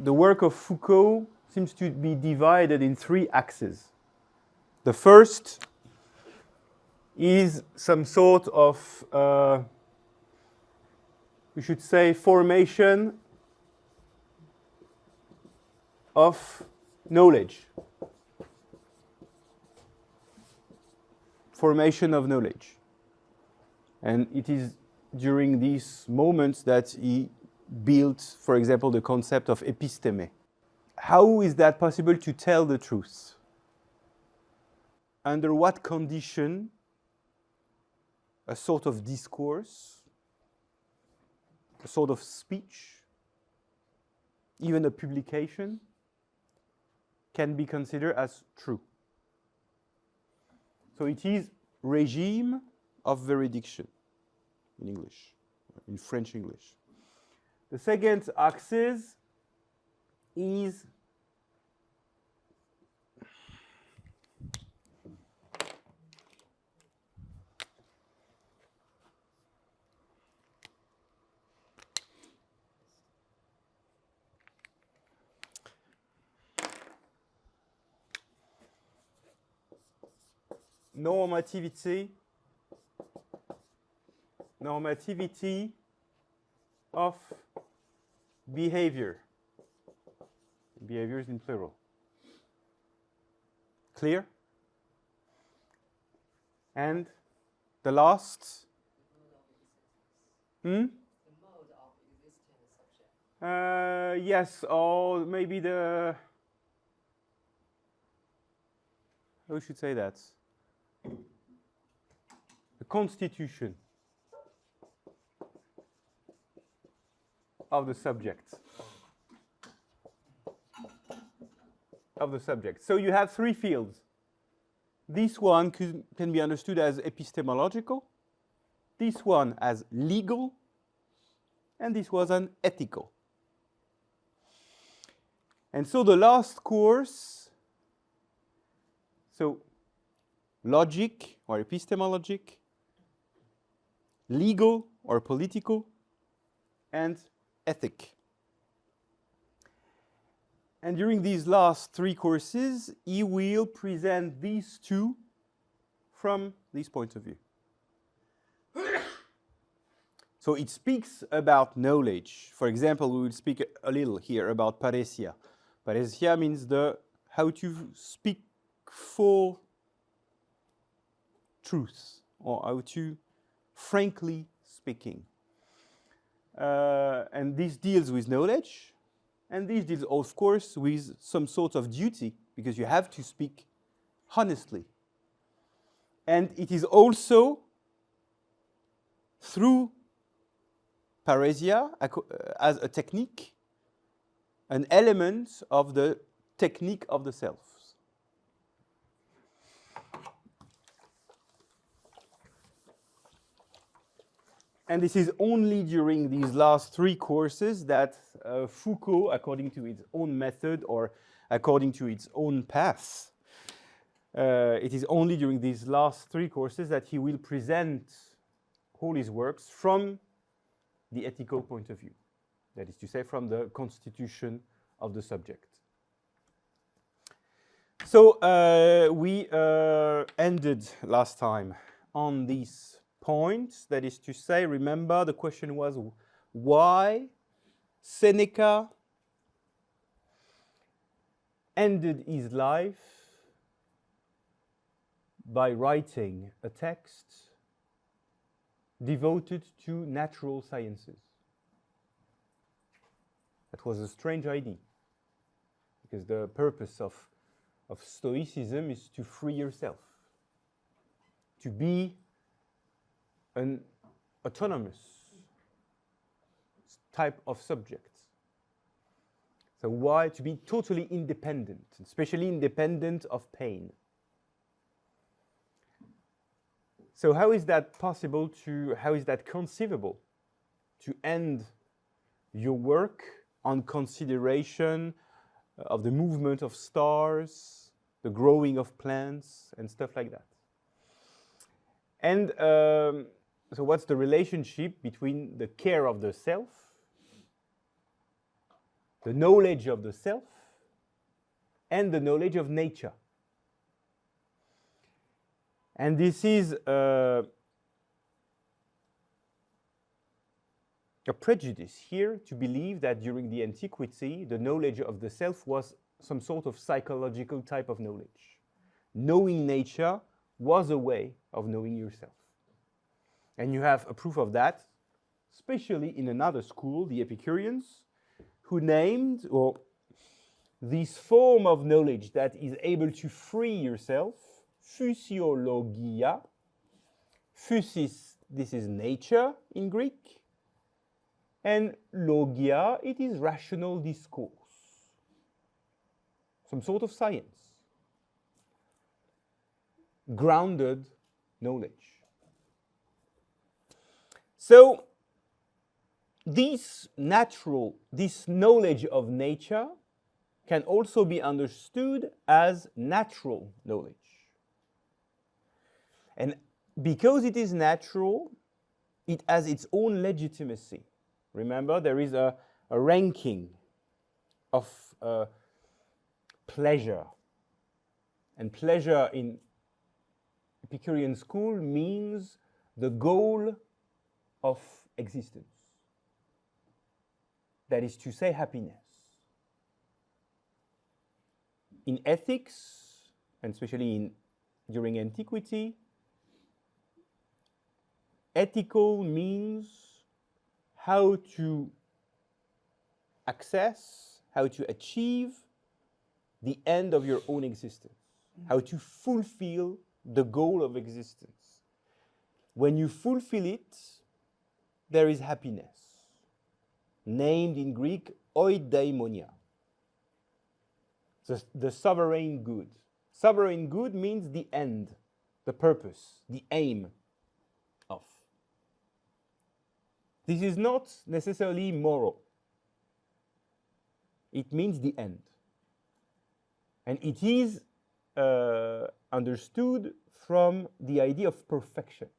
the work of Foucault seems to be divided in three axes. The first is some sort of, we should say, formation of knowledge. Formation of knowledge. And it is during these moments that he built, for example, the concept of episteme. How is that possible to tell the truth? Under what condition a sort of discourse, a sort of speech, even a publication, can be considered as true? So it is regime of eradication in English, in French English. The second axis is normativity of behavior. Behavior is in plural. Clear? And the last? The mode of existing subject. Yes, or maybe the, how should say that? The constitution of the subject. So you have three fields. This one can be understood as epistemological, this one as legal, and this was an ethical. And so the last course, so logic or epistemologic, legal or political, and ethic. And during these last three courses, he will present these two from this point of view. So it speaks about knowledge. For example, we will speak a little here about paresia. Paresia means how to speak for truth, or how to frankly speaking. And this deals with knowledge. And this deals, of course, with some sort of duty, because you have to speak honestly. And it is also, through paresia, as a technique, an element of the technique of the self. And this is only during these last three courses that Foucault, according to its own method or according to its own path, it is only during these last three courses that he will present all his works from the ethical point of view. That is to say, from the constitution of the subject. So we ended last time on this point, that is to say, remember the question was why Seneca ended his life by writing a text devoted to natural sciences. That was a strange idea, because the purpose of Stoicism is to free yourself, to be an autonomous type of subject. So why? To be totally independent, especially independent of pain. So how is that possible how is that conceivable to end your work on consideration of the movement of stars, the growing of plants, and stuff like that? And so what's the relationship between the care of the self the knowledge of the self and the knowledge of nature. And this is a prejudice here to believe that during the antiquity, the knowledge of the self was some sort of psychological type of knowledge. Knowing nature was a way of knowing yourself. And you have a proof of that, especially in another school, the Epicureans, who named, or this form of knowledge that is able to free yourself, physiologia. Physis, this is nature in Greek. And logia, it is rational discourse. Some sort of science. Grounded knowledge. So, this knowledge of nature can also be understood as natural knowledge. And because it is natural, it has its own legitimacy. Remember, there is a ranking of pleasure. And pleasure in Epicurean school means the goal of existence. That is to say, happiness. In ethics, and especially during antiquity, ethical means how to access, how to achieve the end of your own existence, how to fulfill the goal of existence. When you fulfill it, there is happiness, named in Greek eudaimonia, the sovereign good. Sovereign good means the end, the purpose, the aim of. This is not necessarily moral. It means the end. And it is understood from the idea of perfection.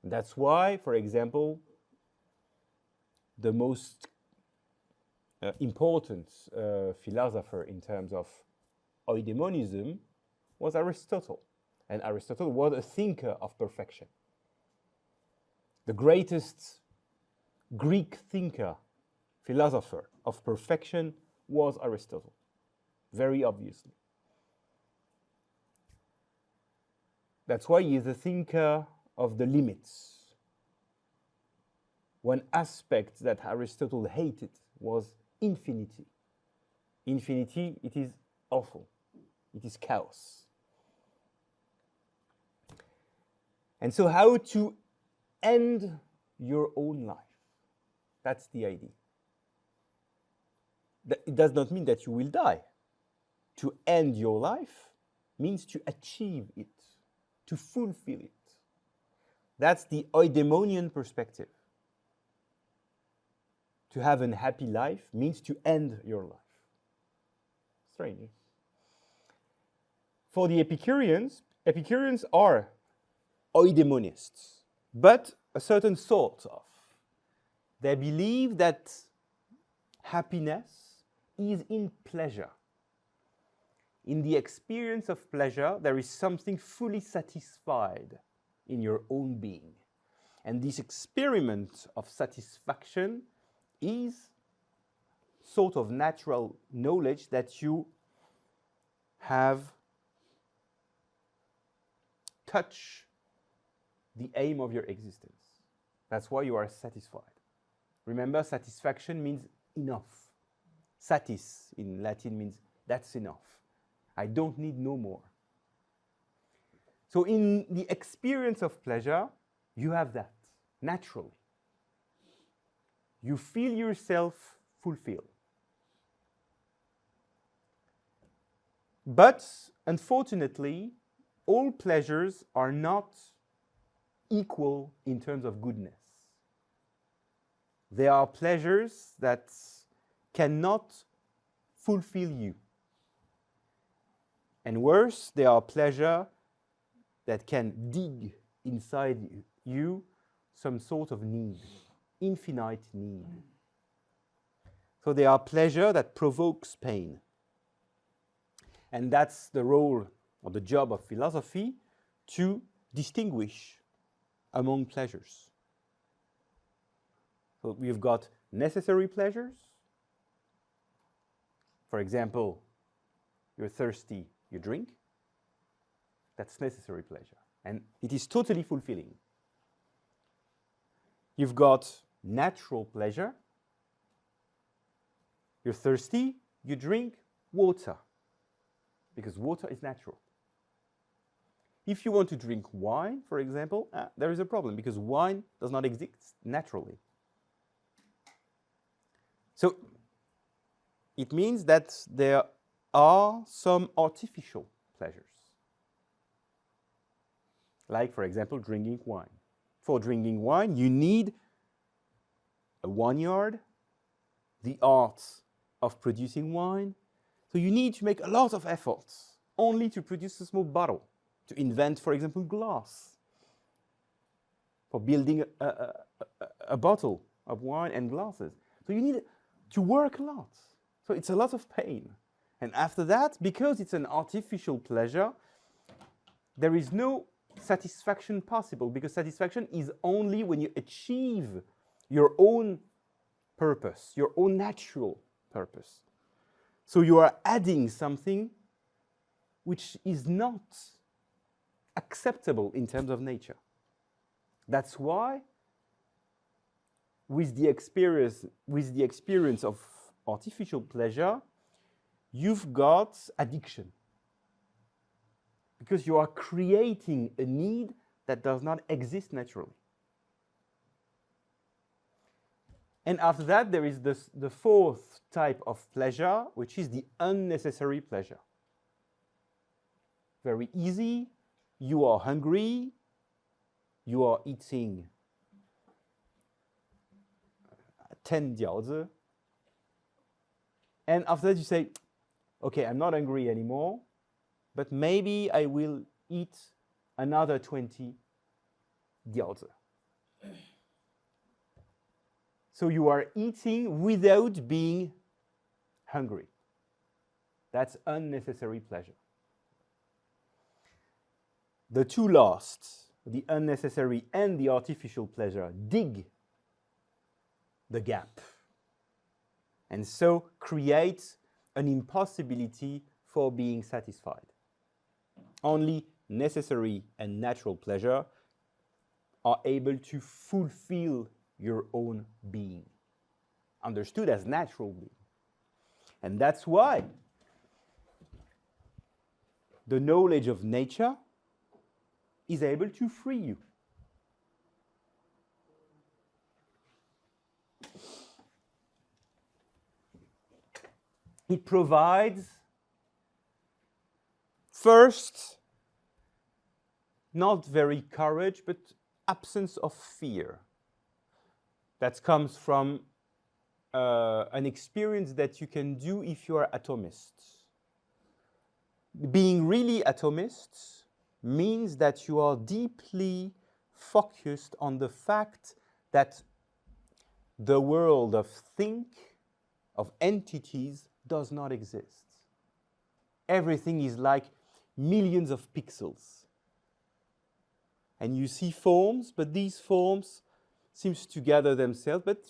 That's why, for example, the most important philosopher in terms of eudaimonism was Aristotle. And Aristotle was a thinker of perfection. The greatest Greek thinker, philosopher of perfection was Aristotle, very obviously. That's why he is a thinker of the limits. One aspect that Aristotle hated was infinity. Infinity, it is awful. It is chaos. And so how to end your own life? That's the idea. It does not mean that you will die. To end your life means to achieve it, to fulfill it. That's the eudaimonian perspective. To have a happy life means to end your life. Strange. For the Epicureans are eudaimonists, but a certain sort of. They believe that happiness is in pleasure. In the experience of pleasure, there is something fully satisfied in your own being. And this experiment of satisfaction is sort of natural knowledge that you have touched the aim of your existence. That's why you are satisfied. Remember, satisfaction means enough. Satis in Latin means that's enough. I don't need no more. So in the experience of pleasure, you have that naturally. You feel yourself fulfilled. But unfortunately, all pleasures are not equal in terms of goodness. There are pleasures that cannot fulfill you. And worse, there are pleasures that can dig inside you some sort of need, infinite need. So they are pleasure that provokes pain. And that's the role or the job of philosophy, to distinguish among pleasures. So we've got necessary pleasures. For example, you're thirsty, you drink. That's necessary pleasure. And it is totally fulfilling. You've got natural pleasure. You're thirsty, you drink water, because water is natural. If you want to drink wine, for example, there is a problem, because wine does not exist naturally. So it means that there are some artificial pleasures. Like, for example, drinking wine. For drinking wine, you need a vineyard, the art of producing wine. So you need to make a lot of efforts only to produce a small bottle, to invent, for example, glass, for building a bottle of wine and glasses. So you need to work a lot. So it's a lot of pain. And after that, because it's an artificial pleasure, there is no satisfaction possible, because satisfaction is only when you achieve your own purpose, your own natural purpose. So you are adding something which is not acceptable in terms of nature. That's why with the experience of artificial pleasure, you've got addiction. Because you are creating a need that does not exist naturally. And after that, there is the fourth type of pleasure, which is the unnecessary pleasure. Very easy. You are hungry. You are eating 10 饺子. And after that, you say, okay, I'm not hungry anymore, but maybe I will eat another 20 饺子. So you are eating without being hungry. That's unnecessary pleasure. The two last, the unnecessary and the artificial pleasure, dig the gap, and so create an impossibility for being satisfied. Only necessary and natural pleasure are able to fulfill your own being, understood as natural being. And that's why the knowledge of nature is able to free you. It provides, first, not very courage, but absence of fear. That comes from an experience that you can do if you are atomists. Being really atomists means that you are deeply focused on the fact that the world of of entities, does not exist. Everything is like millions of pixels. And you see forms, but these forms seems to gather themselves, but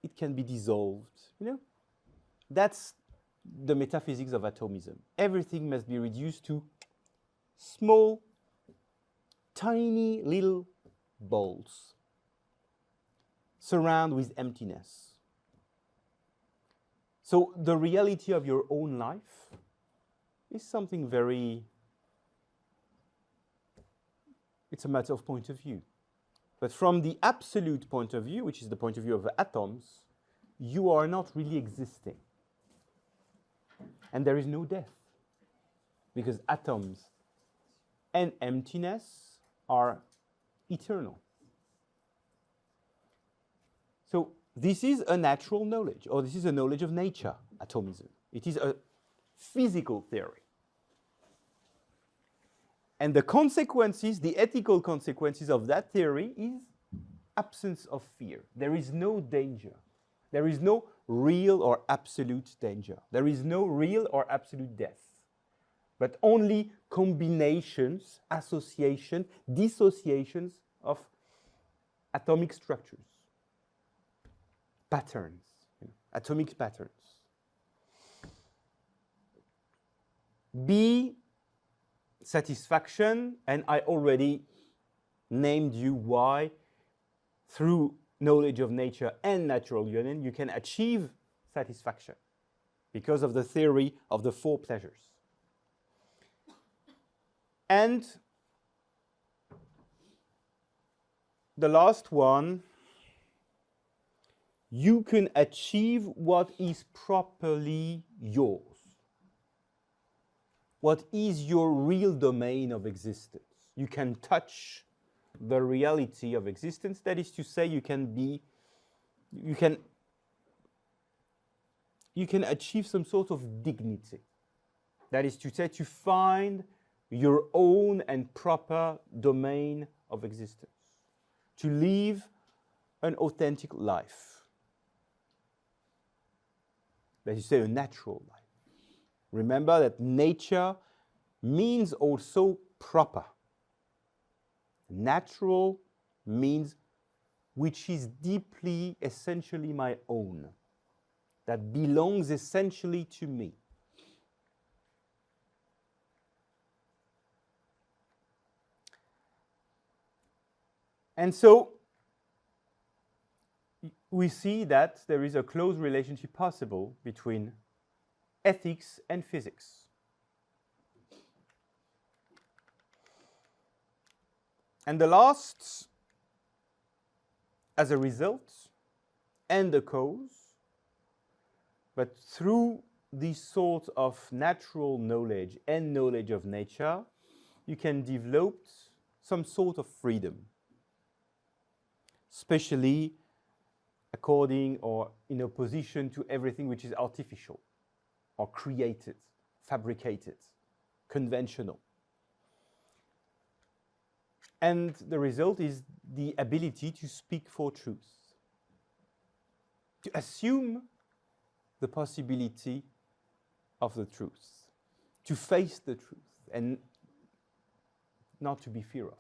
it can be dissolved. You know, that's the metaphysics of atomism. Everything must be reduced to small, tiny little balls, surrounded with emptiness. So the reality of your own life is something very, it's a matter of point of view. But from the absolute point of view, which is the point of view of the atoms, you are not really existing. And there is no death, because atoms and emptiness are eternal. So this is a natural knowledge, or this is a knowledge of nature, atomism. It is a physical theory. And the consequences, the ethical consequences of that theory is absence of fear. There is no danger. There is no real or absolute danger. There is no real or absolute death, but only combinations, association, dissociations of atomic structures, patterns, atomic patterns. B, satisfaction, and I already named you why through knowledge of nature and natural union you can achieve satisfaction because of the theory of the four pleasures. And the last one, you can achieve what is properly yours. What is your real domain of existence? You can touch the reality of existence. That is to say, you can achieve some sort of dignity. That is to say, to find your own and proper domain of existence, to live an authentic life. That is to say, a natural life. Remember that nature means also proper. Natural means which is deeply, essentially my own, that belongs essentially to me. And so we see that there is a close relationship possible between ethics and physics. And the last, as a result and a cause, but through this sort of natural knowledge and knowledge of nature, you can develop some sort of freedom, especially according or in opposition to everything which is artificial or created, fabricated, conventional. And the result is the ability to speak for truth, to assume the possibility of the truth, to face the truth and not to be fear of.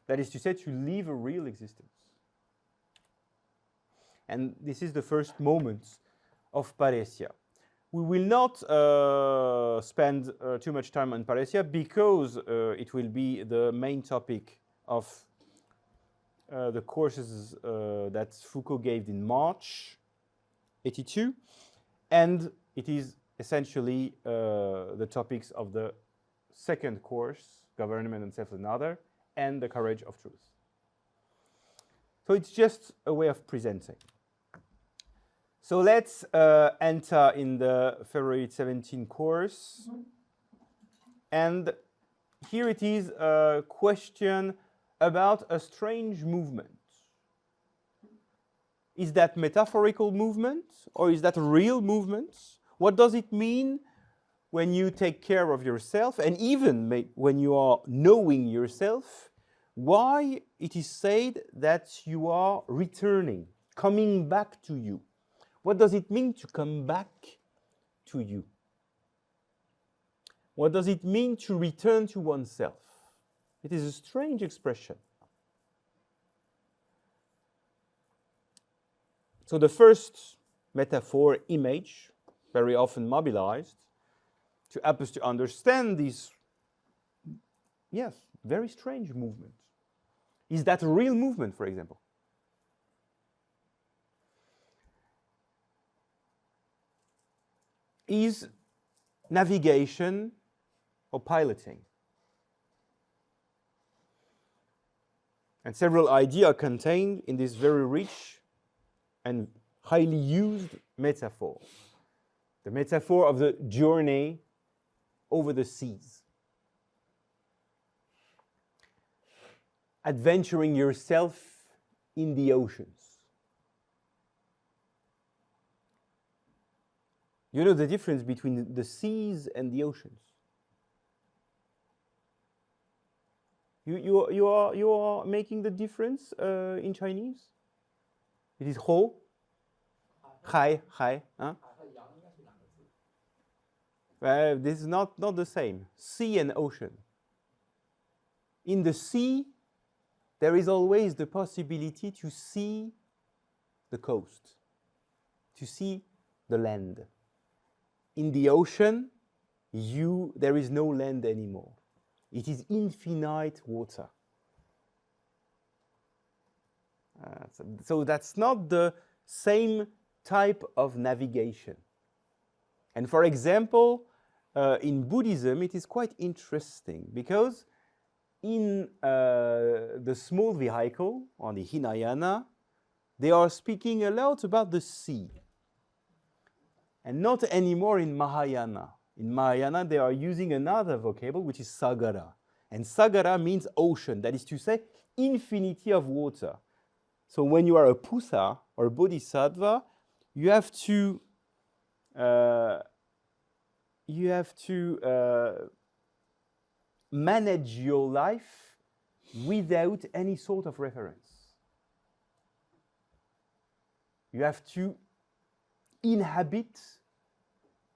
That is to say, to live a real existence. And this is the first moment of parousia. We will not spend too much time on parousia because it will be the main topic of the courses that Foucault gave in March 82, and it is essentially the topics of the second course, Government and Self Another, and the Courage of Truth. So it's just a way of presenting. So let's enter in the February 17 course. And here it is a question about a strange movement. Is that metaphorical movement or is that a real movement? What does it mean when you take care of yourself and even when you are knowing yourself? Why it is said that you are returning, coming back to you? What does it mean to come back to you? What does it mean to return to oneself? It is a strange expression. So the first metaphor, image, very often mobilized, to help us to understand this, yes, very strange movement. Is that a real movement, for example? Is navigation or piloting? And several ideas are contained in this very rich and highly used metaphor. The metaphor of the journey over the seas. Adventuring yourself in the oceans. You know the difference between the seas and the oceans. You are making the difference in Chinese? It is ho. 海 huh? This is not the same. Sea and ocean. In the sea, there is always the possibility to see the coast, to see the land. In the ocean, there is no land anymore. It is infinite water. So that's not the same type of navigation. And for example, in Buddhism, it is quite interesting because in the small vehicle, on the Hinayana, they are speaking a lot about the sea. And not anymore in Mahayana. In Mahayana, they are using another vocable, which is sagara. And sagara means ocean, that is to say, infinity of water. So when you are a Pusa or a Bodhisattva, you have to manage your life without any sort of reference. You have to inhabit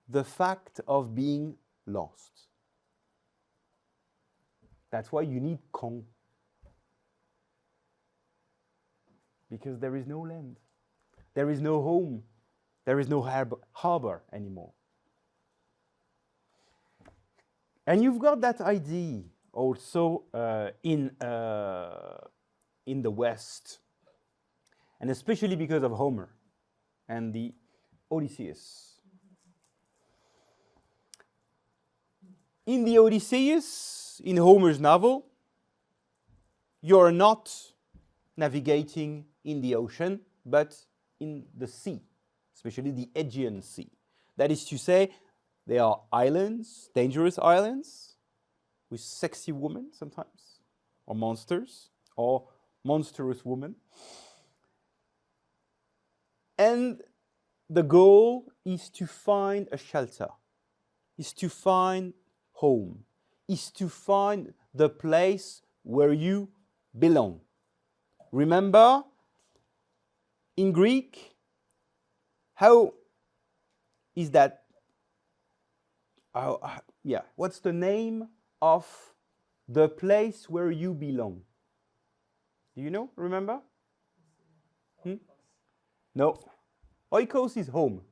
the fact of being lost. That's why you need Kong. Because there is no land. There is no home. There is no harbor anymore. And you've got that idea also in the West, and especially because of Homer and the Odysseus. In the Odysseus, in Homer's novel, you're not navigating in the ocean, but in the sea, especially the Aegean Sea. That is to say, there are islands, dangerous islands, with sexy women sometimes, or monsters, or monstrous women. And the goal is to find a shelter, is to find home, is to find the place where you belong. Remember, in Greek, how is that? What's the name of the place where you belong? Do you know? Remember? No. Oikos is home.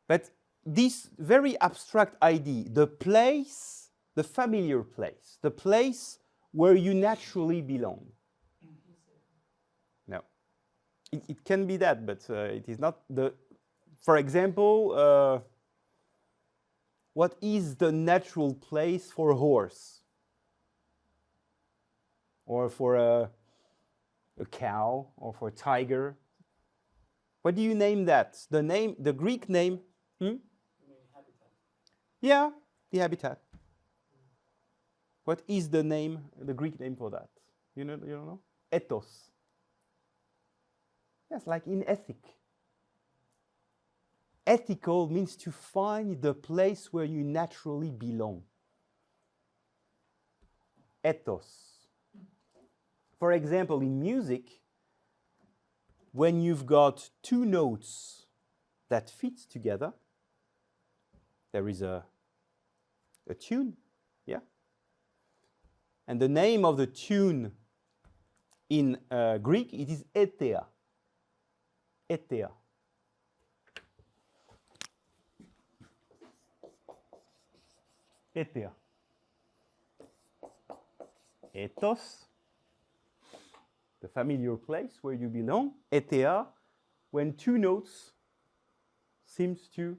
But this very abstract idea, the place, the familiar place, the place where you naturally belong. No. It can be that, but it is not the... For example, what is the natural place for a horse? Or for a cow, or for a tiger? What do you name that? The Greek name? Habitat. Yeah, the habitat. What is the name, the Greek name for that? You don't know? Ethos. Yes, like in ethic. Ethical means to find the place where you naturally belong. Ethos. For example, in music, when you've got two notes that fit together, there is a tune, yeah? And the name of the tune in Greek, it is etheia. Etheia. Etheia. Ethos, the familiar place where you belong. Etheia, when two notes seems to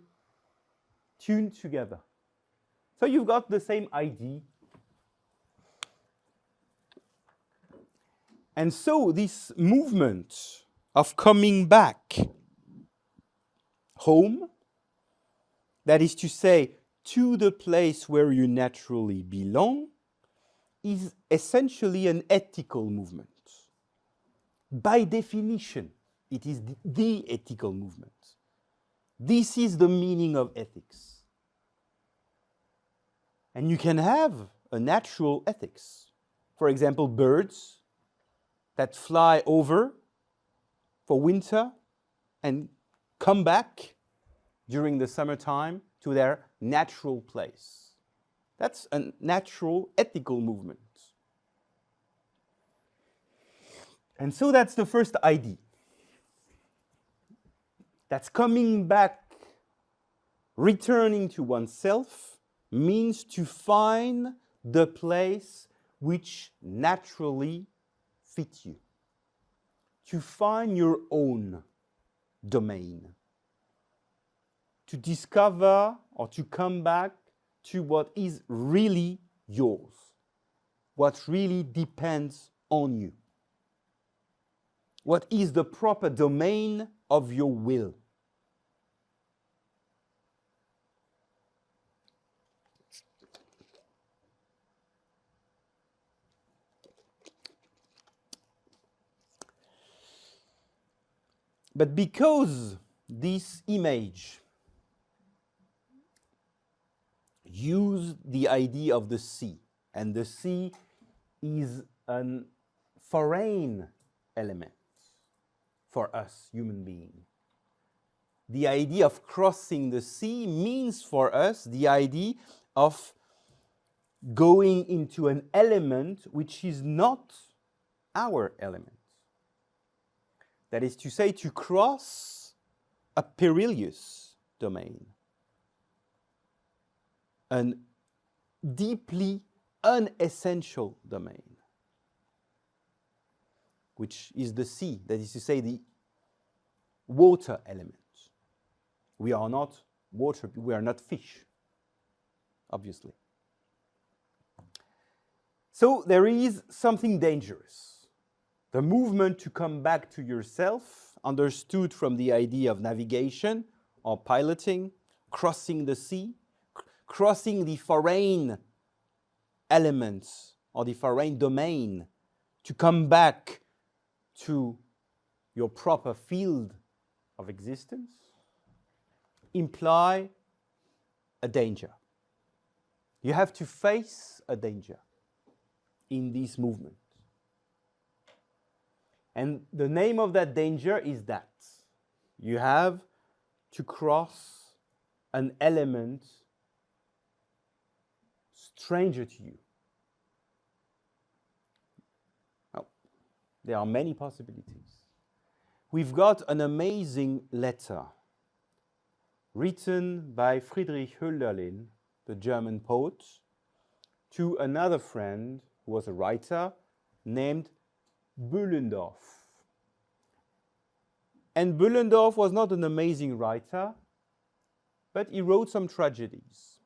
tune together. So you've got the same idea. And so this movement of coming back home, that is to say, to the place where you naturally belong, is essentially an ethical movement. By definition, it is the ethical movement. This is the meaning of ethics. And you can have a natural ethics. For example, birds that fly over for winter and come back during the summertime to their natural place. That's a natural ethical movement. And so that's the first idea. That's coming back, returning to oneself, means to find the place which naturally fits you. To find your own domain. To discover or to come back to what is really yours. What really depends on you. What is the proper domain of your will. But because this image used the idea of the sea, and the sea is a foreign element for us human beings. The idea of crossing the sea means for us the idea of going into an element which is not our element. That is to say, to cross a perilous domain, a deeply unessential domain, which is the sea, that is to say, the water element. We are not water, we are not fish, obviously. So there is something dangerous. The movement to come back to yourself, understood from the idea of navigation or piloting, crossing the sea, crossing the foreign elements or the foreign domain, to come back to your proper field of existence, imply a danger. You have to face a danger in this movement. And the name of that danger is that you have to cross an element stranger to you. Now, there are many possibilities. We've got an amazing letter written by Friedrich Hölderlin, the German poet, to another friend who was a writer named Böhlendorf. And Böhlendorf was not an amazing writer, but he wrote some tragedies.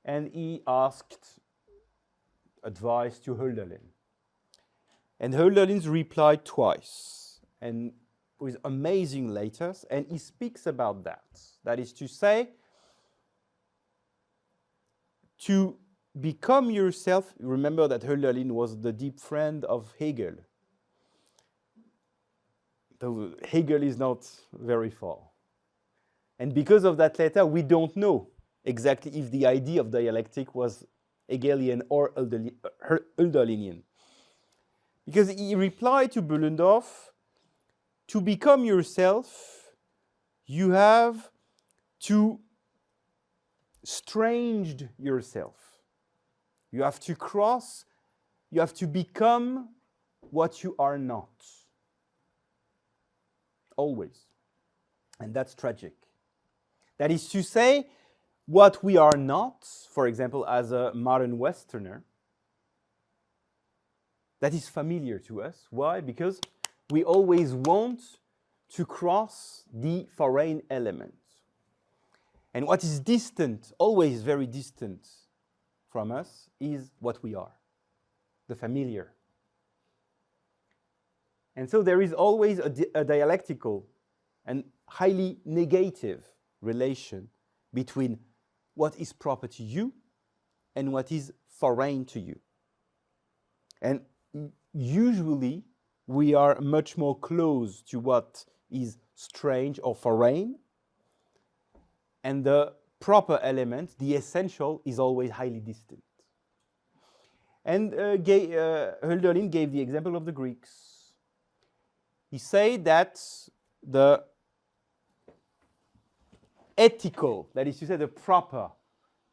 And he asked advice to Hölderlin. And Hölderlin replied twice, and with amazing letters, and he speaks about that. That is to say, to become yourself. Remember that Hölderlin was the deep friend of Hegel. Though Hegel is not very far. And because of that letter, we don't know exactly if the idea of dialectic was Hegelian or Hölderlinian. Because he replied to Böhlendorf, to become yourself, you have to strange yourself. You have to cross, you have to become what you are not. Always. And that's tragic. That is to say, what we are not, for example, as a modern Westerner, that is familiar to us. Why? Because we always want to cross the foreign element. And what is distant, always very distant from us, is what we are, the familiar. And so there is always a dialectical and highly negative relation between what is proper to you and what is foreign to you. And usually we are much more close to what is strange or foreign, and the proper element, the essential, is always highly distant. And Hölderlin gave the example of the Greeks. he said that the ethical, that is to say the proper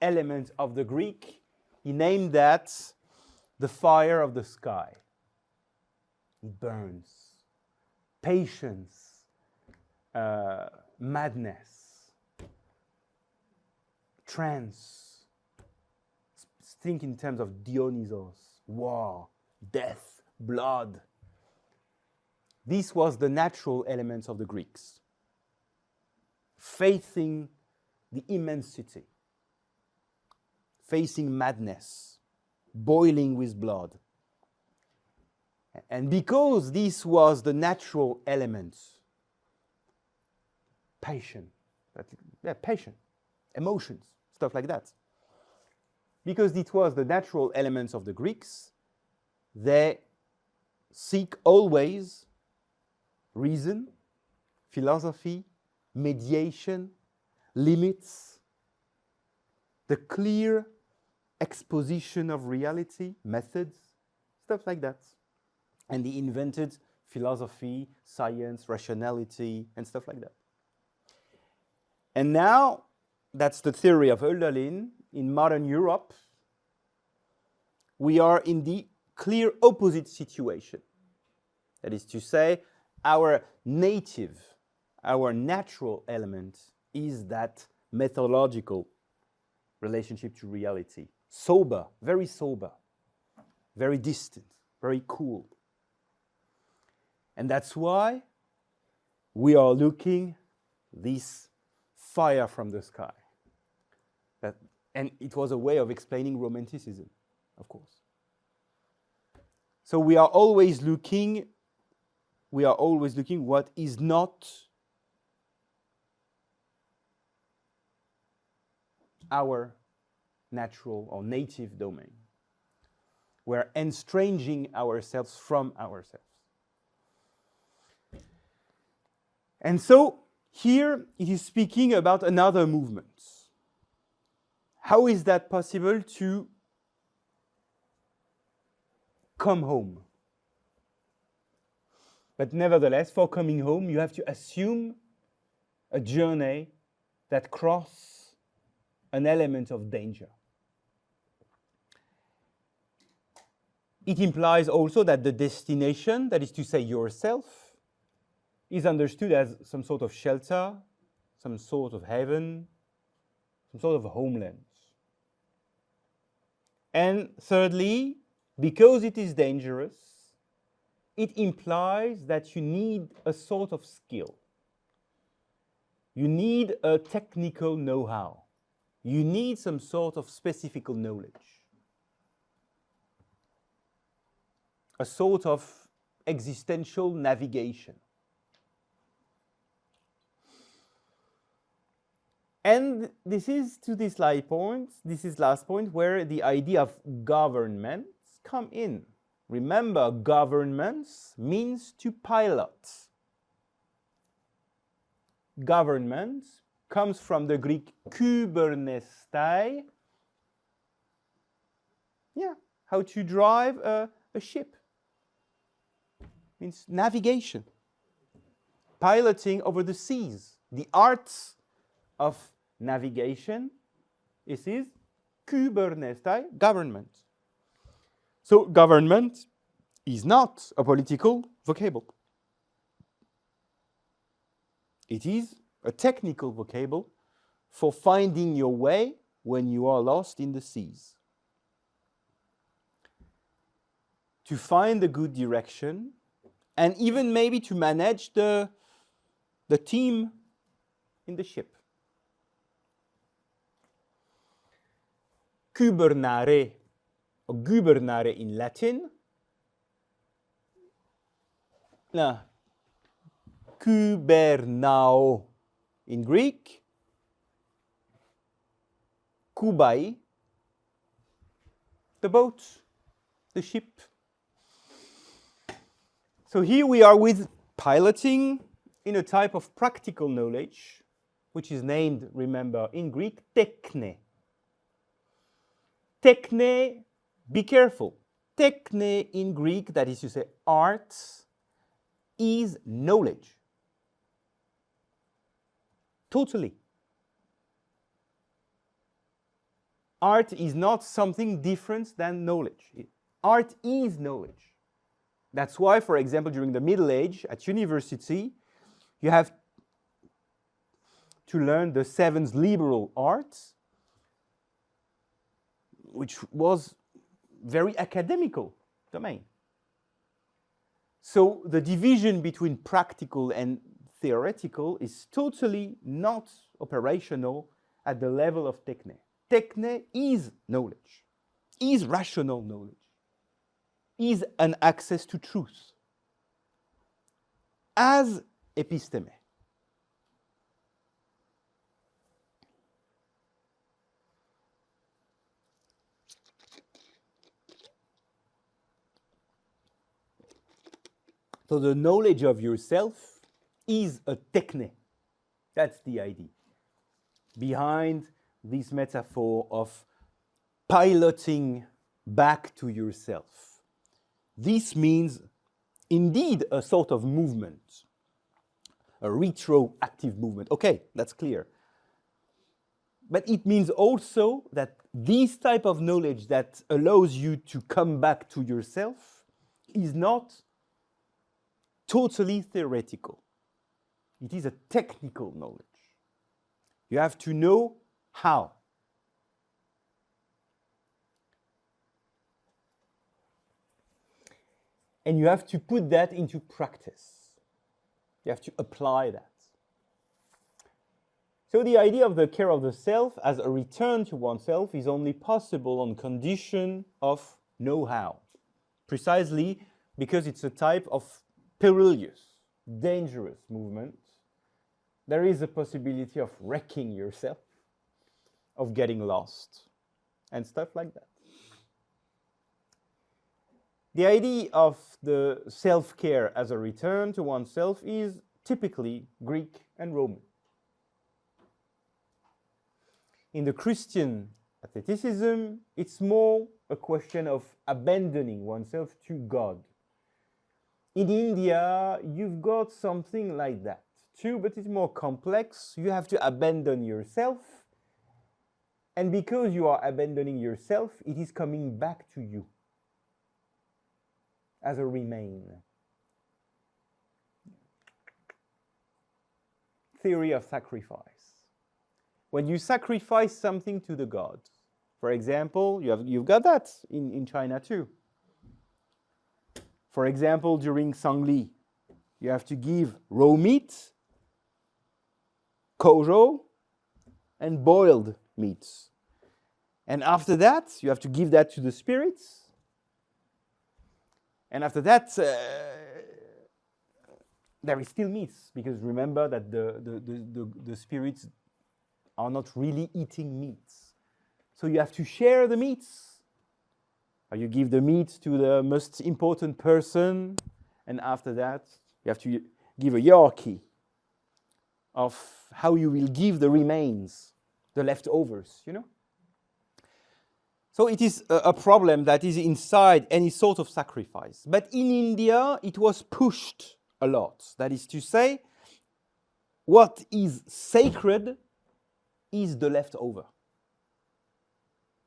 element of the Greek, he named that the fire of the sky. It burns. Patience, madness, trance. Think in terms of Dionysos, war, death, blood. This was the natural elements of the Greeks. Facing the immensity, facing madness, boiling with blood. And because this was the natural element, passion, emotions, stuff like that. Because it was the natural elements of the Greeks, they seek always reason, philosophy, mediation, limits, the clear exposition of reality, methods, stuff like that. And he invented philosophy, science, rationality, and stuff like that. And now, that's the theory of Hölderlin. In modern Europe, we are in the clear opposite situation. That is to say, our native, our natural element is that methodological relationship to reality. Sober, very distant, very cool. And that's why we are looking this fire from the sky. And it was a way of explaining Romanticism, of course. So we are always looking what is not our natural or native domain. We're estranging ourselves from ourselves. And so here it is speaking about another movement. How is that possible to come home? But nevertheless, for coming home, you have to assume a journey that crosses an element of danger. It implies also that the destination, that is to say yourself, is understood as some sort of shelter, some sort of haven, some sort of homeland. And thirdly, because it is dangerous, it implies that you need a sort of skill. You need a technical know-how. You need some sort of specific knowledge. A sort of existential navigation. And this is to this last point where the idea of governments come in. Remember, governments means to pilot. Government comes from the Greek kybernestai. Yeah, how to drive a ship. Means navigation. Piloting over the seas. The arts of navigation, this is kybernestai, government. So government is not a political vocable. It is a technical vocable for finding your way when you are lost in the seas. To find the good direction and even maybe to manage the team in the ship. Gubernare, or gubernare in Latin. Now, kubernao in Greek. Kubai, the boat, the ship. So here we are with piloting in a type of practical knowledge, which is named, remember, in Greek, techne. Techne, be careful. Techne in Greek, that is to say art, is knowledge. Totally. Art is not something different than knowledge. Art is knowledge. That's why, for example, during the Middle Age at university, you have to learn the 7 liberal arts, which was very academical domain. So the division between practical and theoretical is totally not operational at the level of techne. Techne is knowledge, is rational knowledge, is an access to truth, as episteme. So the knowledge of yourself is a techne. That's the idea behind this metaphor of piloting back to yourself. This means indeed a sort of movement, a retroactive movement. Okay, that's clear. But it means also that this type of knowledge that allows you to come back to yourself is not totally theoretical. It is a technical knowledge. You have to know how. And you have to put that into practice. You have to apply that. So the idea of the care of the self as a return to oneself is only possible on condition of know-how, precisely because it's a type of perilous, dangerous movement. There is a possibility of wrecking yourself, of getting lost, and stuff like that. The idea of the self-care as a return to oneself is typically Greek and Roman. In the Christian aestheticism, it's more a question of abandoning oneself to God. In India, you've got something like that too, but it's more complex. You have to abandon yourself. And because you are abandoning yourself, it is coming back to you as a remain. Theory of sacrifice. When you sacrifice something to the gods, for example, you've got that in China too. For example, during Sangli, you have to give raw meat, kosho, and boiled meats. And after that, you have to give that to the spirits. And after that, there is still meats, because remember that the spirits are not really eating meats. So you have to share the meats. Or you give the meat to the most important person, and after that, you have to give a hierarchy of how you will give the remains, the leftovers, you know? So it is a problem that is inside any sort of sacrifice. But in India, it was pushed a lot. That is to say, what is sacred is the leftover.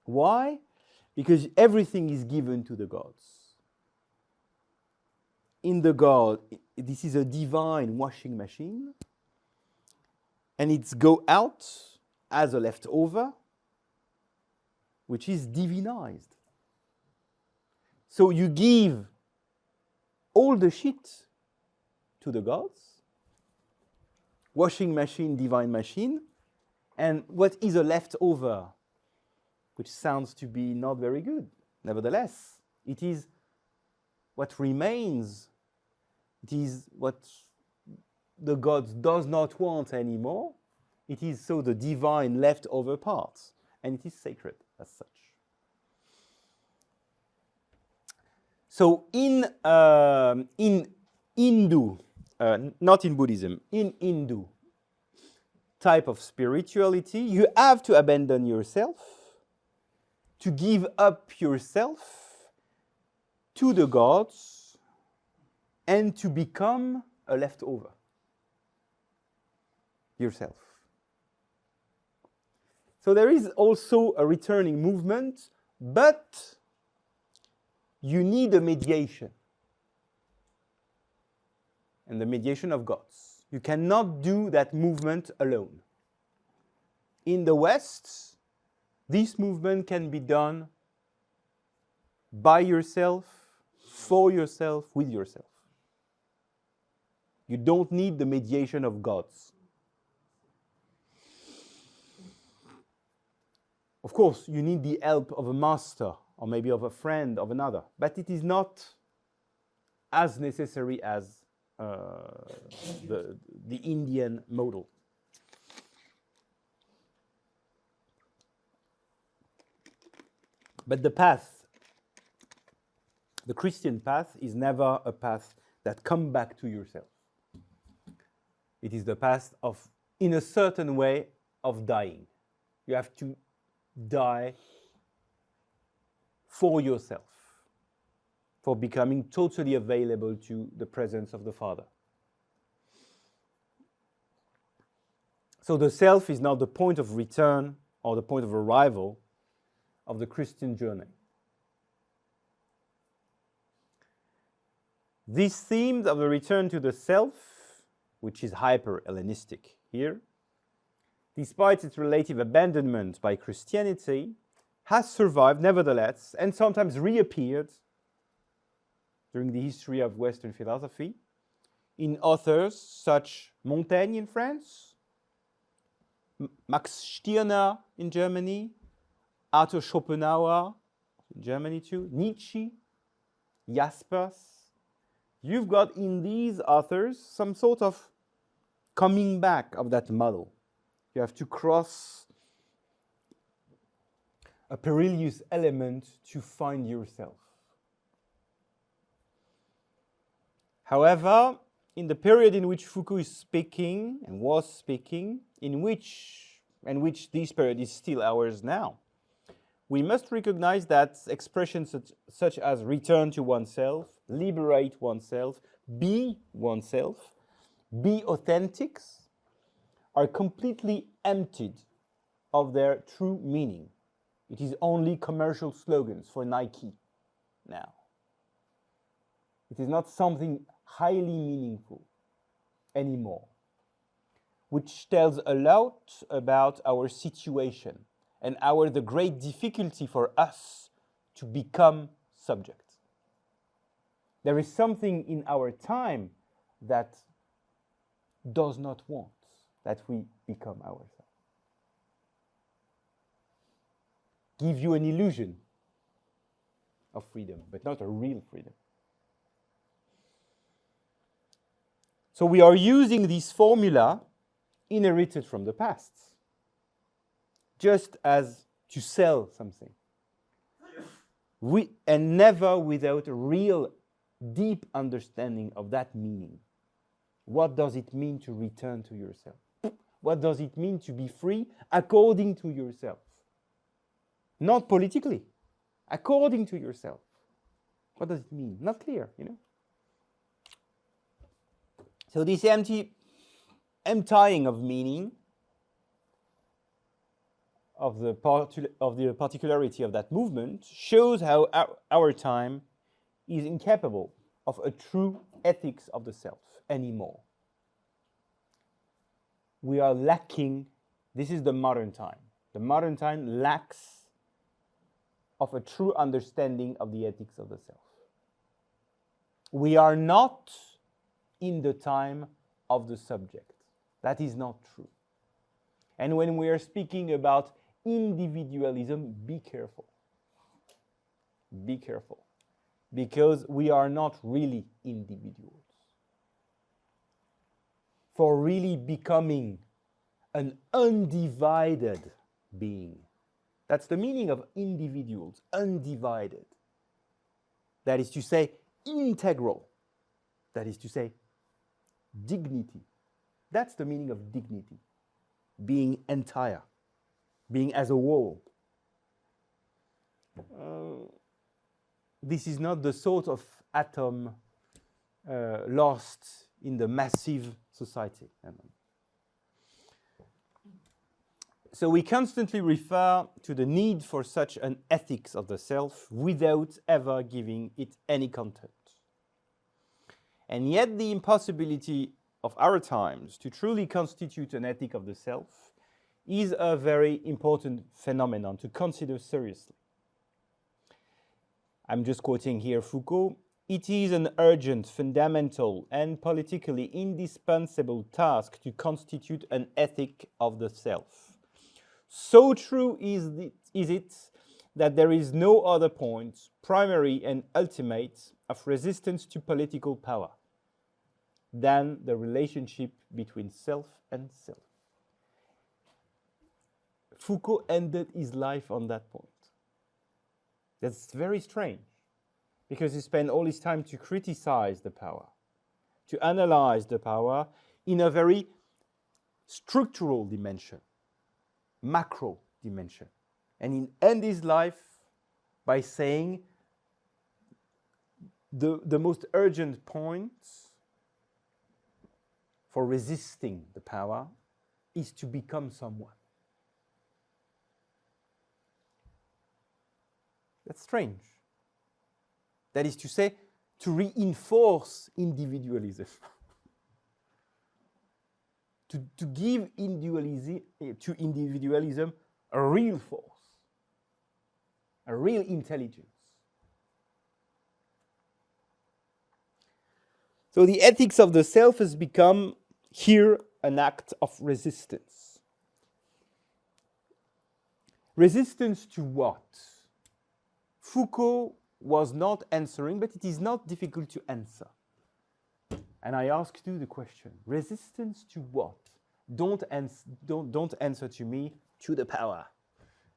Why? Because everything is given to the gods. In the God, this is a divine washing machine, and it's go out as a leftover, which is divinized. So you give all the shit to the gods, washing machine, divine machine, and what is a leftover, which sounds to be not very good. Nevertheless, it is what remains. It is what the gods does not want anymore. It is so the divine leftover part, and it is sacred as such. So in Hindu, not in Buddhism, in Hindu type of spirituality, you have to abandon yourself, to give up yourself to the gods, and to become a leftover yourself. So there is also a returning movement, but you need a mediation, and the mediation of gods. You cannot do that movement alone. In the West, this movement can be done by yourself, for yourself, with yourself. You don't need the mediation of gods. Of course, you need the help of a master, or maybe of a friend, of another, but it is not as necessary as the Indian model. But the path, the Christian path, is never a path that comes back to yourself. It is the path of, in a certain way, of dying. You have to die for yourself, for becoming totally available to the presence of the Father. So the self is not the point of return or the point of arrival of the Christian journey. This theme of the return to the self, which is hyper-Hellenistic here, despite its relative abandonment by Christianity, has survived nevertheless and sometimes reappeared during the history of Western philosophy in authors such Montaigne in France, Max Stirner in Germany, Arthur Schopenhauer in Germany too, Nietzsche, Jaspers. You've got in these authors some sort of coming back of that model. You have to cross a perilous element to find yourself. However, in the period in which Foucault is speaking and was speaking, in which this period is still ours now, we must recognize that expressions such as return to oneself, liberate oneself, be authentics, are completely emptied of their true meaning. It is only commercial slogans for Nike now. It is not something highly meaningful anymore, which tells a lot about our situation and the great difficulty for us to become subjects. There is something in our time that does not want that we become ourselves. Give you an illusion of freedom, but not a real freedom. So we are using this formula inherited from the past, just as to sell something. And never without a real deep understanding of that meaning. What does it mean to return to yourself? What does it mean to be free according to yourself? Not politically, according to yourself. What does it mean? Not clear, you know? So this emptying of meaning, of the particularity of that movement, shows how our time is incapable of a true ethics of the self anymore. We are lacking, this is the modern time. The modern time lacks of a true understanding of the ethics of the self. We are not in the time of the subject. That is not true. And when we are speaking about individualism, be careful. Be careful. Because we are not really individuals. For really becoming an undivided being. That's the meaning of individuals, undivided. That is to say, integral. That is to say, dignity. That's the meaning of dignity. Being entire, being as a whole. This is not the sort of atom lost in the massive society. So we constantly refer to the need for such an ethics of the self without ever giving it any content. And yet the impossibility of our times to truly constitute an ethic of the self is a very important phenomenon to consider seriously. I'm just quoting here Foucault. It is an urgent, fundamental, and politically indispensable task to constitute an ethic of the self. So true is it that there is no other point, primary and ultimate, of resistance to political power than the relationship between self and self. Foucault ended his life on that point. That's very strange, because he spent all his time to criticize the power, to analyze the power in a very structural dimension, macro dimension. And he ended his life by saying the most urgent point for resisting the power is to become someone. That's strange. That is to say, to reinforce individualism. to give to individualism a real force, a real intelligence. So the ethics of the self has become here an act of resistance. Resistance to what? Foucault was not answering, but it is not difficult to answer. And I ask you the question, resistance to what? Don't answer to me, to the power,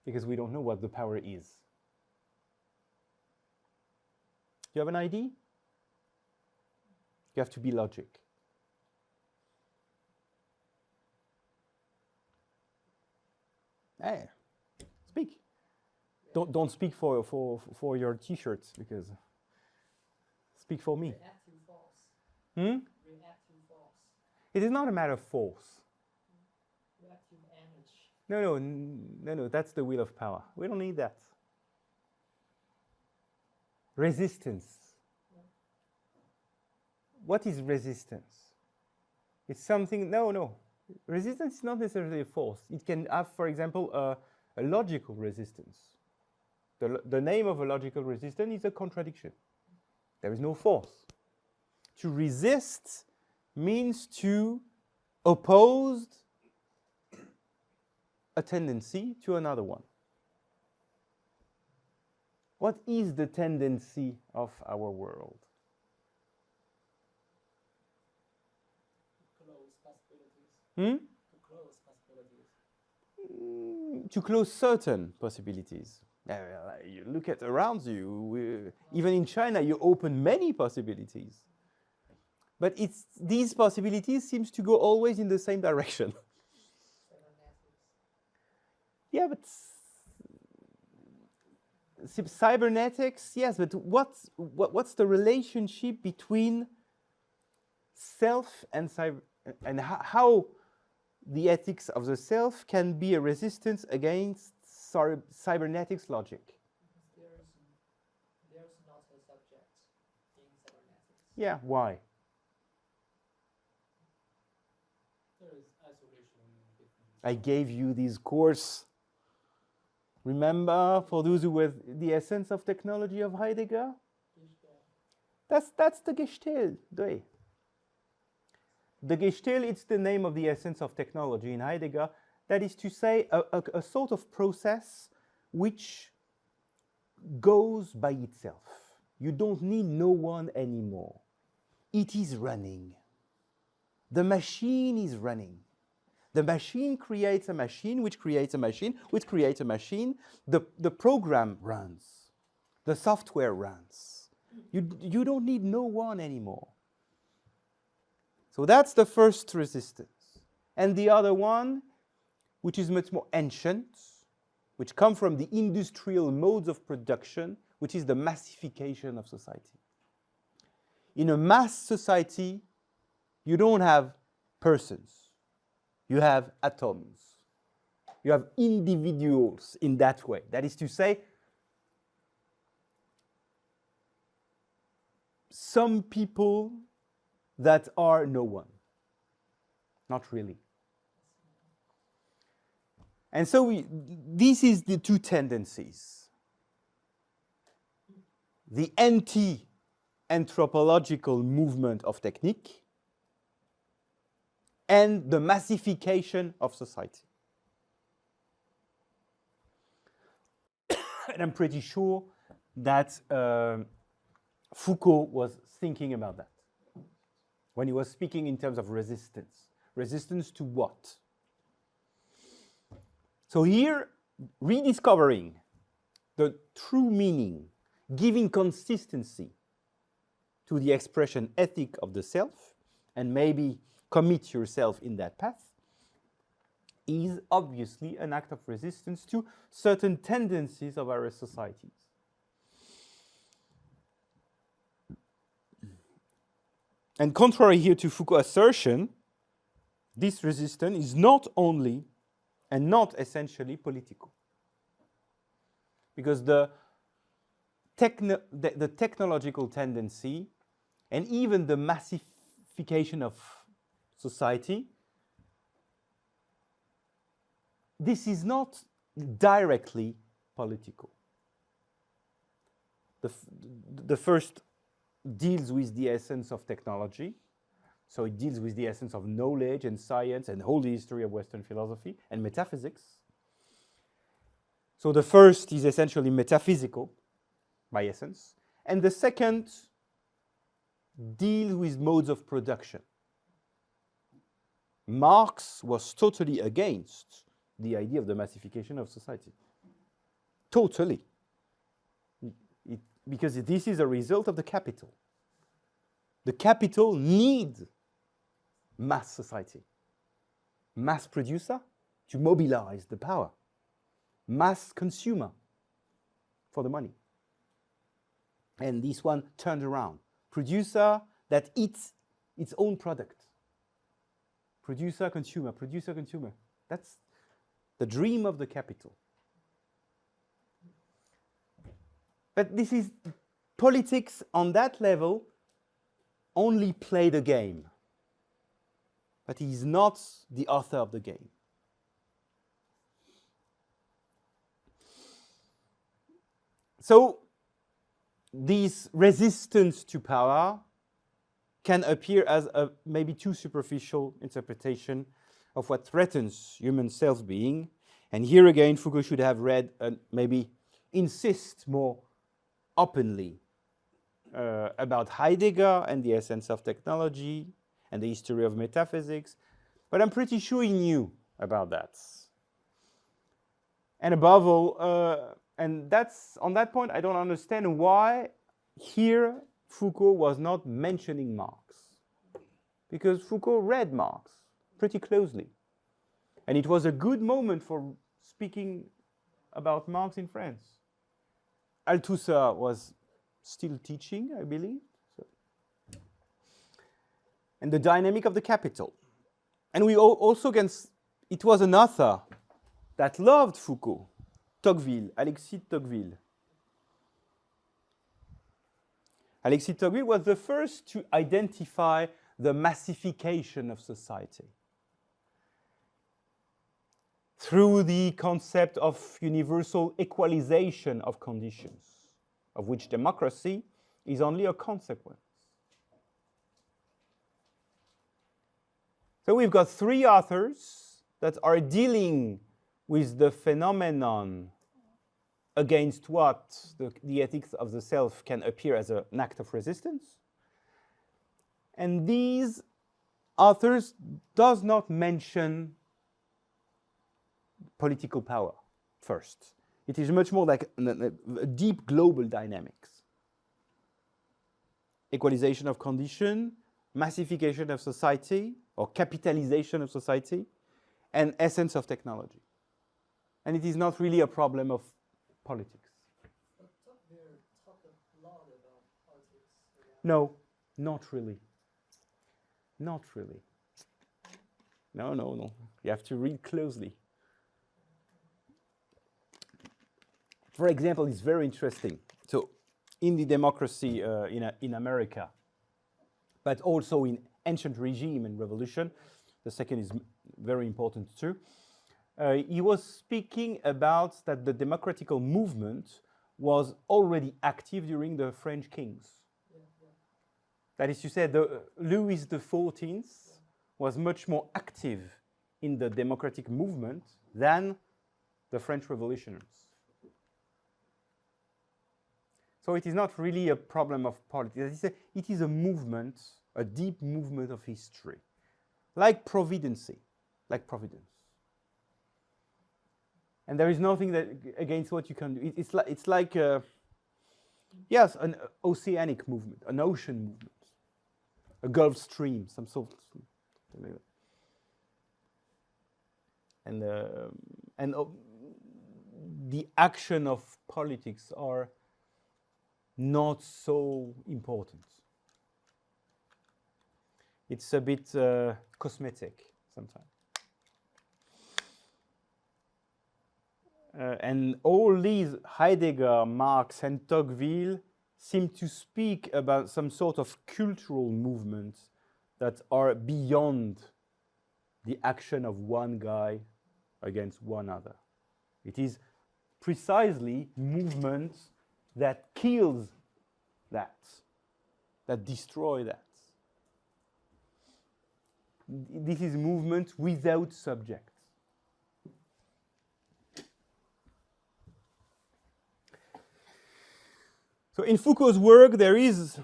because we don't know what the power is. Do you have an idea? You have to be logic. Hey, speak. Don't speak for your T-shirts, because speak for me. Reactive force. Reactive force. It is not a matter of force. Reactive energy. No, that's the will of power. We don't need that. Resistance. What is resistance? It's something, no. Resistance is not necessarily a force. It can have, for example, a logical resistance. The name of a logical resistance is a contradiction. There is no force. To resist means to oppose a tendency to another one. What is the tendency of our world? To close possibilities. To close possibilities. To close certain possibilities. You look at around you, even in China, you open many possibilities. But these possibilities seems to go always in the same direction. Yeah, but cybernetics, yes, but what's the relationship between self and cyber, and how the ethics of the self can be a resistance against cybernetics logic? There's not a subject in cybernetics. Yeah, why? There is isolation between. I gave you this course. Remember, for those who were the essence of technology of Heidegger? That's the Gestell. The Gestell, it's the name of the essence of technology in Heidegger. That is to say, a sort of process which goes by itself. You don't need no one anymore. It is running. The machine is running. The machine creates a machine, which creates a machine, which creates a machine. The program runs. The software runs. You don't need no one anymore. So that's the first resistance. And the other one, which is much more ancient, which come from the industrial modes of production, which is the massification of society. in a mass society, you don't have persons. You have atoms. You have individuals in that way. That is to say, some people that are no one. Not really. And so this is the two tendencies. The anti-anthropological movement of technique and the massification of society. And I'm pretty sure that Foucault was thinking about that when he was speaking in terms of resistance. Resistance to what? So here, rediscovering the true meaning, giving consistency to the expression ethic of the self, and maybe commit yourself in that path, is obviously an act of resistance to certain tendencies of our societies. And contrary here to Foucault's assertion, this resistance is not only and not essentially political. Because the technological tendency and even the massification of society, this is not directly political. The first deals with the essence of technology. So it deals with the essence of knowledge and science and whole the history of Western philosophy and metaphysics. So the first is essentially metaphysical by essence. And the second deals with modes of production. Marx was totally against the idea of the massification of society. Totally. Because this is a result of the capital. The capital needs mass society. Mass producer to mobilize the power. Mass consumer for the money. And this one turned around. Producer that eats its own product. Producer, consumer, producer, consumer. That's the dream of the capital. But this is politics on that level only play the game. But he is not the author of the game. So this resistance to power can appear as a maybe too superficial interpretation of what threatens human self-being. And here again, Foucault should have read and maybe insist more openly about Heidegger and the essence of technology and the history of metaphysics. But I'm pretty sure he knew about that. And above all, and that's on that point, I don't understand why here Foucault was not mentioning Marx. Because Foucault read Marx pretty closely. And it was a good moment for speaking about Marx in France. Althusser was still teaching, I believe. So. And the dynamic of the capital. And we also can, it was an author that loved Foucault, Tocqueville, Alexis Tocqueville. Alexis Tocqueville was the first to identify the massification of society through the concept of universal equalization of conditions, of which democracy is only a consequence. So we've got three authors that are dealing with the phenomenon against what the ethics of the self can appear as an act of resistance. And these authors does not mention political power first. It is much more like a deep global dynamics. Equalization of condition, massification of society, or capitalization of society, and essence of technology. And it is not really a problem of politics. But Tocqueville talked a lot about politics. No, Not really. Not really. No, no, no. You have to read closely. For example, it's very interesting. So, in the democracy in America, but also in ancient regime and revolution, the second is very important too. He was speaking about that the democratical movement was already active during the French kings. That is to say, Louis XIV was much more active in the democratic movement than the French revolutionaries. So it is not really a problem of politics. It is a movement, a deep movement of history, like providence. And there is nothing that against what you can do. It's like yes, an oceanic movement, an ocean movement, a Gulf Stream, some sort of something like that. And the action of politics are not so important. It's a bit cosmetic sometimes. And all these, Heidegger, Marx, and Tocqueville, seem to speak about some sort of cultural movements that are beyond the action of one guy against one other. It is precisely movements that kills that destroy that. This is movement without subject. So in Foucault's work, there is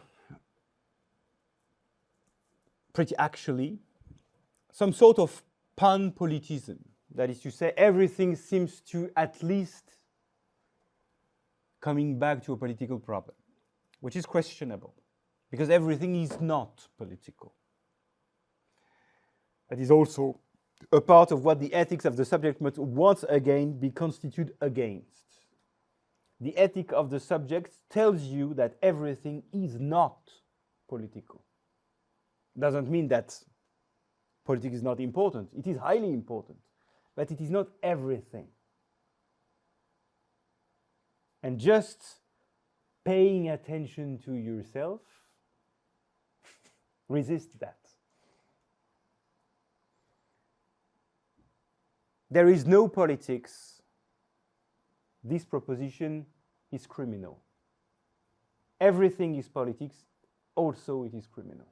pretty actually some sort of pan-politism. That is to say, everything seems to at least coming back to a political problem, which is questionable, because everything is not political. That is also a part of what the ethics of the subject must once again be constituted against. The ethic of the subject tells you that everything is not political. Doesn't mean that politics is not important. It is highly important, but it is not everything. And just paying attention to yourself, resist that. There is no politics. This proposition is criminal. Everything is politics, also it is criminal.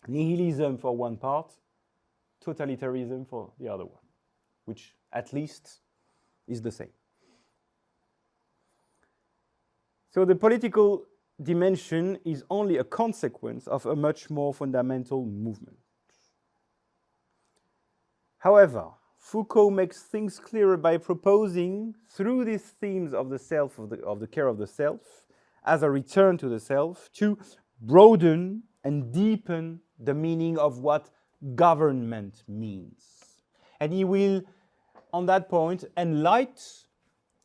Nihilism for one part, totalitarianism for the other one, which at least is the same. So the political dimension is only a consequence of a much more fundamental movement. However, Foucault makes things clearer by proposing, through these themes of the self, of the care of the self, as a return to the self, to broaden and deepen the meaning of what government means. And he will, on that point, enlighten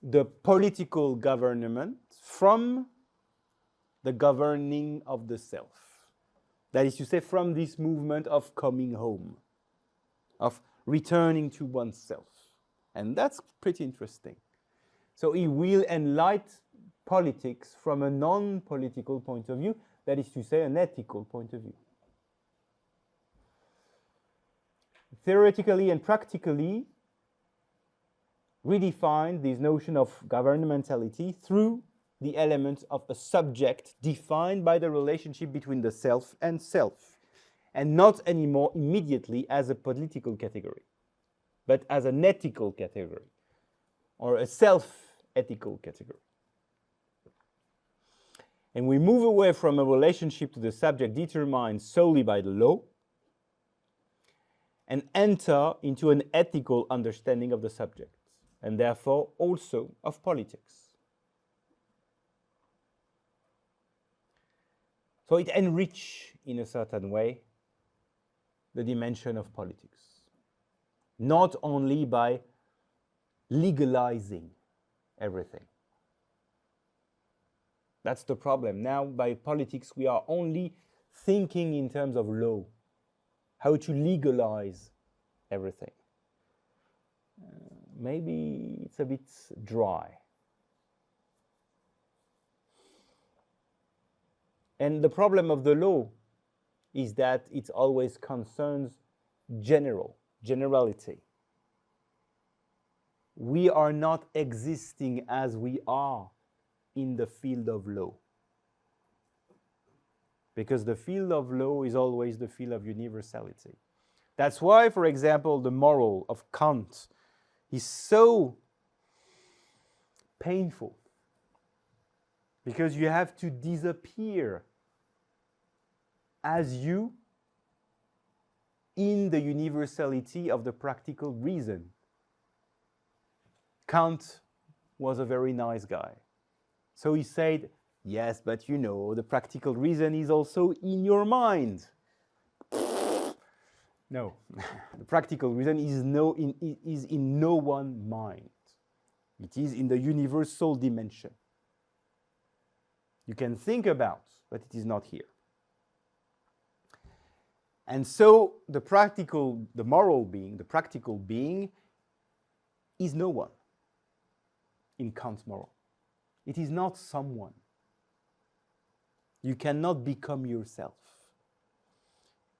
the political government from the governing of the self. That is to say, from this movement of coming home, of returning to oneself. And that's pretty interesting. So he will enlighten politics from a non-political point of view, that is to say, an ethical point of view. Theoretically and practically, redefine this notion of governmentality through the elements of a subject defined by the relationship between the self and self, and not anymore immediately as a political category, but as an ethical category, or a self-ethical category. And we move away from a relationship to the subject determined solely by the law, and enter into an ethical understanding of the subject, and therefore also of politics. So it enriches, in a certain way, the dimension of politics, not only by legalizing everything. That's the problem. Now, by politics, we are only thinking in terms of law, how to legalize everything. Maybe it's a bit dry. And the problem of the law is that it always concerns generality. We are not existing as we are in the field of law. Because the field of law is always the field of universality. That's why, for example, the moral of Kant is so painful. Because you have to disappear as you in the universality of the practical reason. Kant was a very nice guy. So he said, yes, but you know, the practical reason is also in your mind. No, the practical reason is in no one's mind. It is in the universal dimension. You can think about, but it is not here. And so the moral being, the practical being, is no one in Kant's moral. It is not someone. You cannot become yourself.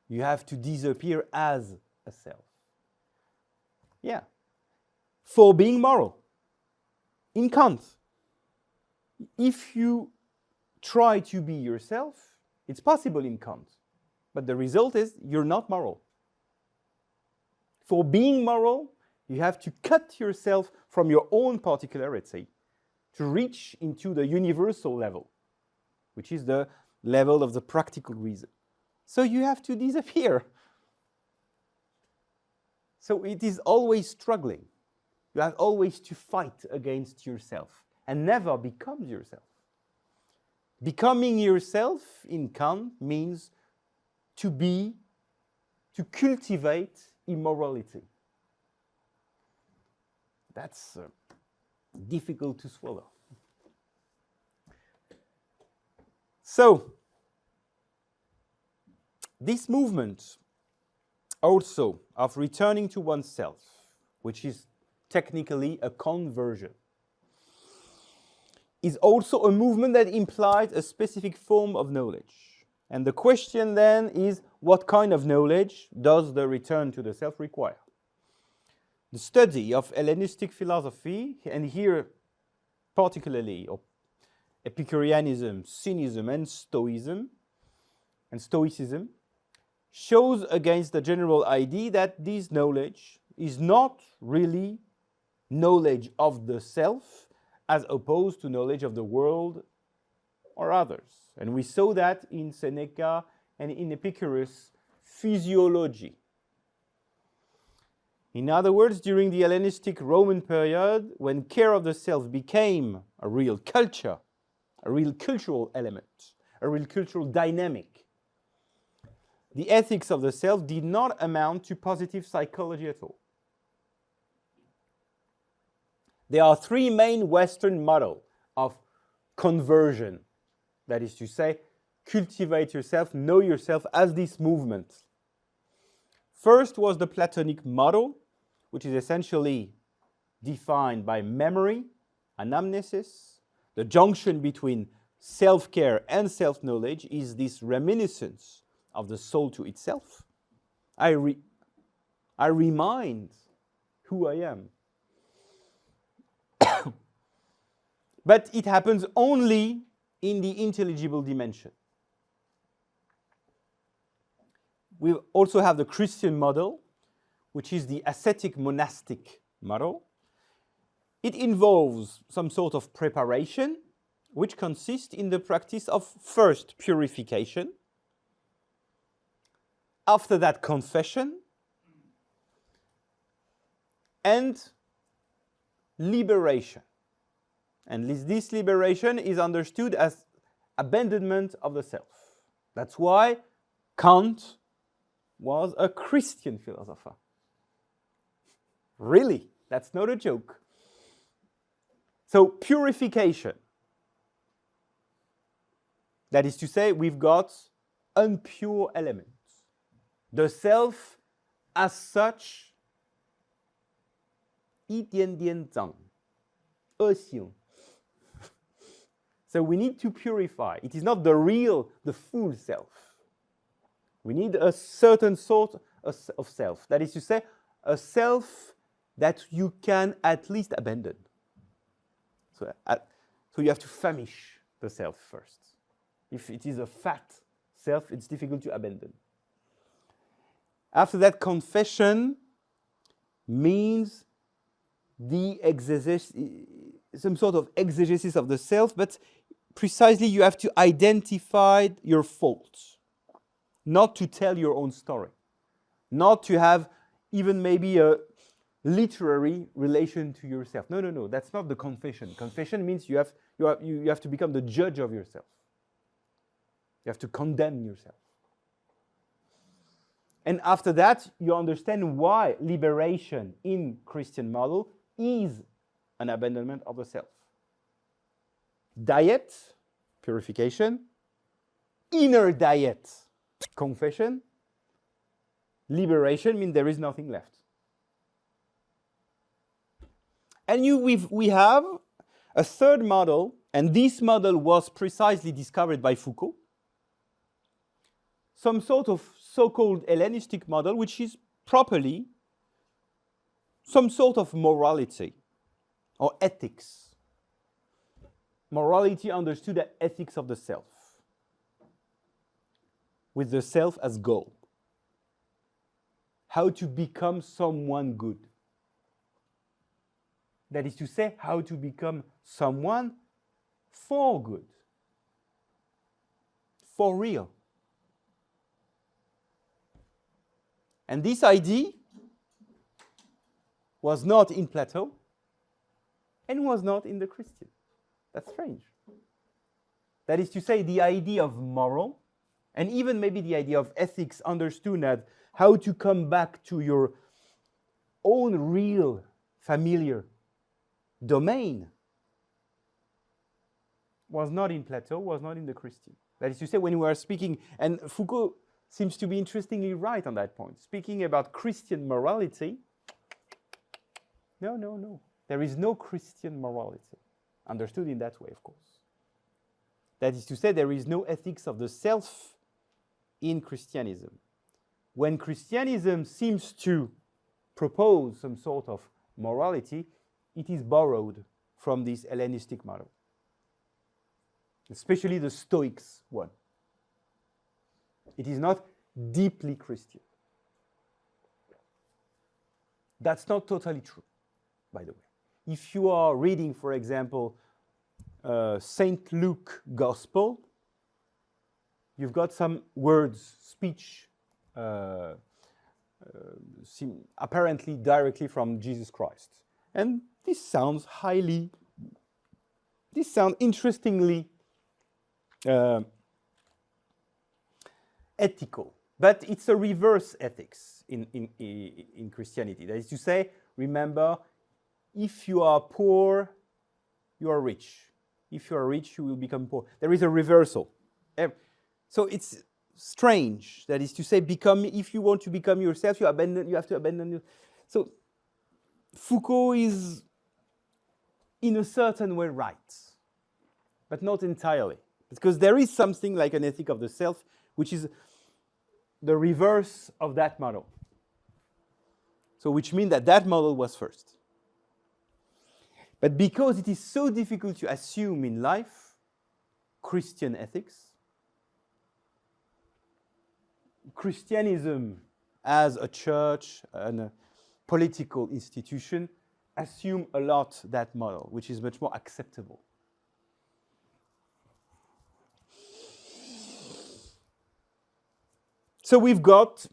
You have to disappear as a self. Yeah. For being moral. In Kant, if you try to be yourself, it's possible in Kant. But the result is you're not moral. For being moral, you have to cut yourself from your own particularity to reach into the universal level, which is the level of the practical reason. So you have to disappear. So it is always struggling. You have always to fight against yourself and never become yourself. Becoming yourself in Kant means to cultivate immorality. That's difficult to swallow. So, this movement also of returning to oneself, which is technically a conversion, is also a movement that implies a specific form of knowledge. And the question then is, what kind of knowledge does the return to the self require? The study of Hellenistic philosophy, and here particularly of Epicureanism, cynicism, and Stoicism, shows against the general idea that this knowledge is not really knowledge of the self as opposed to knowledge of the world or others. And we saw that in Seneca and in Epicurus' physiology. In other words, during the Hellenistic Roman period, when care of the self became a real culture, a real cultural element, a real cultural dynamic, the ethics of the self did not amount to positive psychology at all. There are three main Western models of conversion. That is to say, cultivate yourself, know yourself as this movement. First was the Platonic model, which is essentially defined by memory, anamnesis. The junction between self-care and self-knowledge is this reminiscence of the soul to itself. I remind who I am. But it happens only in the intelligible dimension. We also have the Christian model, which is the ascetic monastic model. It involves some sort of preparation, which consists in the practice of first purification, after that confession, and liberation. And this liberation is understood as abandonment of the self. That's why Kant was a Christian philosopher. Really, that's not a joke. So purification That is to say, we've got impure elements. The self as such, 一点点脏, 恶心. So we need to purify. It is not the real, the full self. We need a certain sort of self. That is to say, a self that you can at least abandon. So you have to famish the self first. If it is a fat self, it's difficult to abandon. After that, confession means the some sort of exegesis of the self, but precisely you have to identify your faults, not to tell your own story, not to have even maybe a literary relation to yourself. No, that's not the confession. Confession means you have to become the judge of yourself. You have to condemn yourself. And after that, you understand why liberation in Christian model is an abandonment of the self. Diet, purification. Inner diet, confession. Liberation means there is nothing left. And we have a third model, and this model was precisely discovered by Foucault. Some sort of so-called Hellenistic model, which is properly some sort of morality or ethics. Morality understood as ethics of the self, with the self as goal. How to become someone good. That is to say, how to become someone for good, for real. And this idea was not in Plato and was not in the Christian. That's strange. That is to say, the idea of moral, and even maybe the idea of ethics understood as how to come back to your own real familiar domain, was not in Plato, was not in the Christian. That is to say, when we are speaking, and Foucault seems to be interestingly right on that point, speaking about Christian morality, no. There is no Christian morality, understood in that way, of course. That is to say, there is no ethics of the self in Christianism. When Christianism seems to propose some sort of morality, it is borrowed from this Hellenistic model, especially the Stoics one. It is not deeply Christian. That's not totally true, by the way. If you are reading, for example, St. Luke Gospel, you've got some words, speech, apparently directly from Jesus Christ. And this sounds interestingly ethical. But it's a reverse ethics in Christianity. That is to say, remember, if you are poor, you are rich. If you are rich, you will become poor. There is a reversal. So it's strange. That is to say, if you want to become yourself, you have to abandon you. So Foucault is, in a certain way, right, but not entirely. Because there is something like an ethic of the self, which is the reverse of that model. So which means that model was first. But because it is so difficult to assume in life Christian ethics, Christianism as a church and a political institution assume a lot that model, which is much more acceptable. So we've got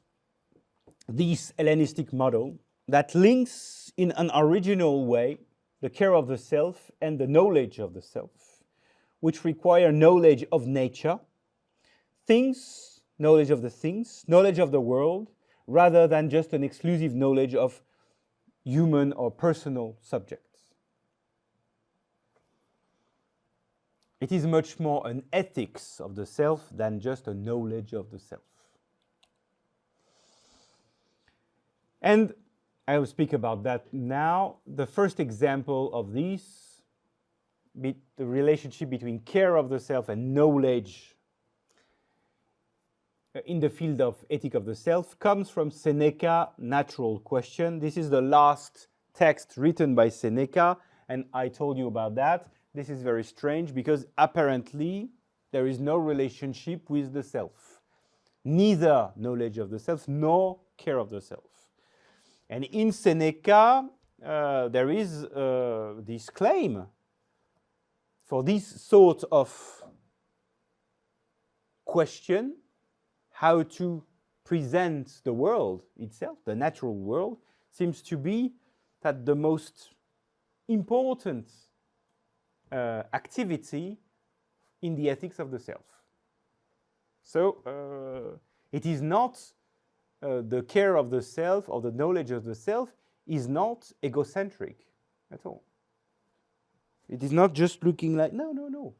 this Hellenistic model that links in an original way the care of the self and the knowledge of the self, which require knowledge of nature, things, knowledge of the things, knowledge of the world, rather than just an exclusive knowledge of human or personal subjects. It is much more an ethics of the self than just a knowledge of the self. And I will speak about that now. The first example of this, the relationship between care of the self and knowledge in the field of ethic of the self, comes from Seneca, Natural Question. This is the last text written by Seneca, and I told you about that. This is very strange because apparently there is no relationship with the self, neither knowledge of the self nor care of the self. And in Seneca, there is this claim for this sort of question, how to present the world itself, the natural world, seems to be that the most important activity in the ethics of the self. So it is not the care of the self or the knowledge of the self is not egocentric at all. It is not just looking like, no, no, no.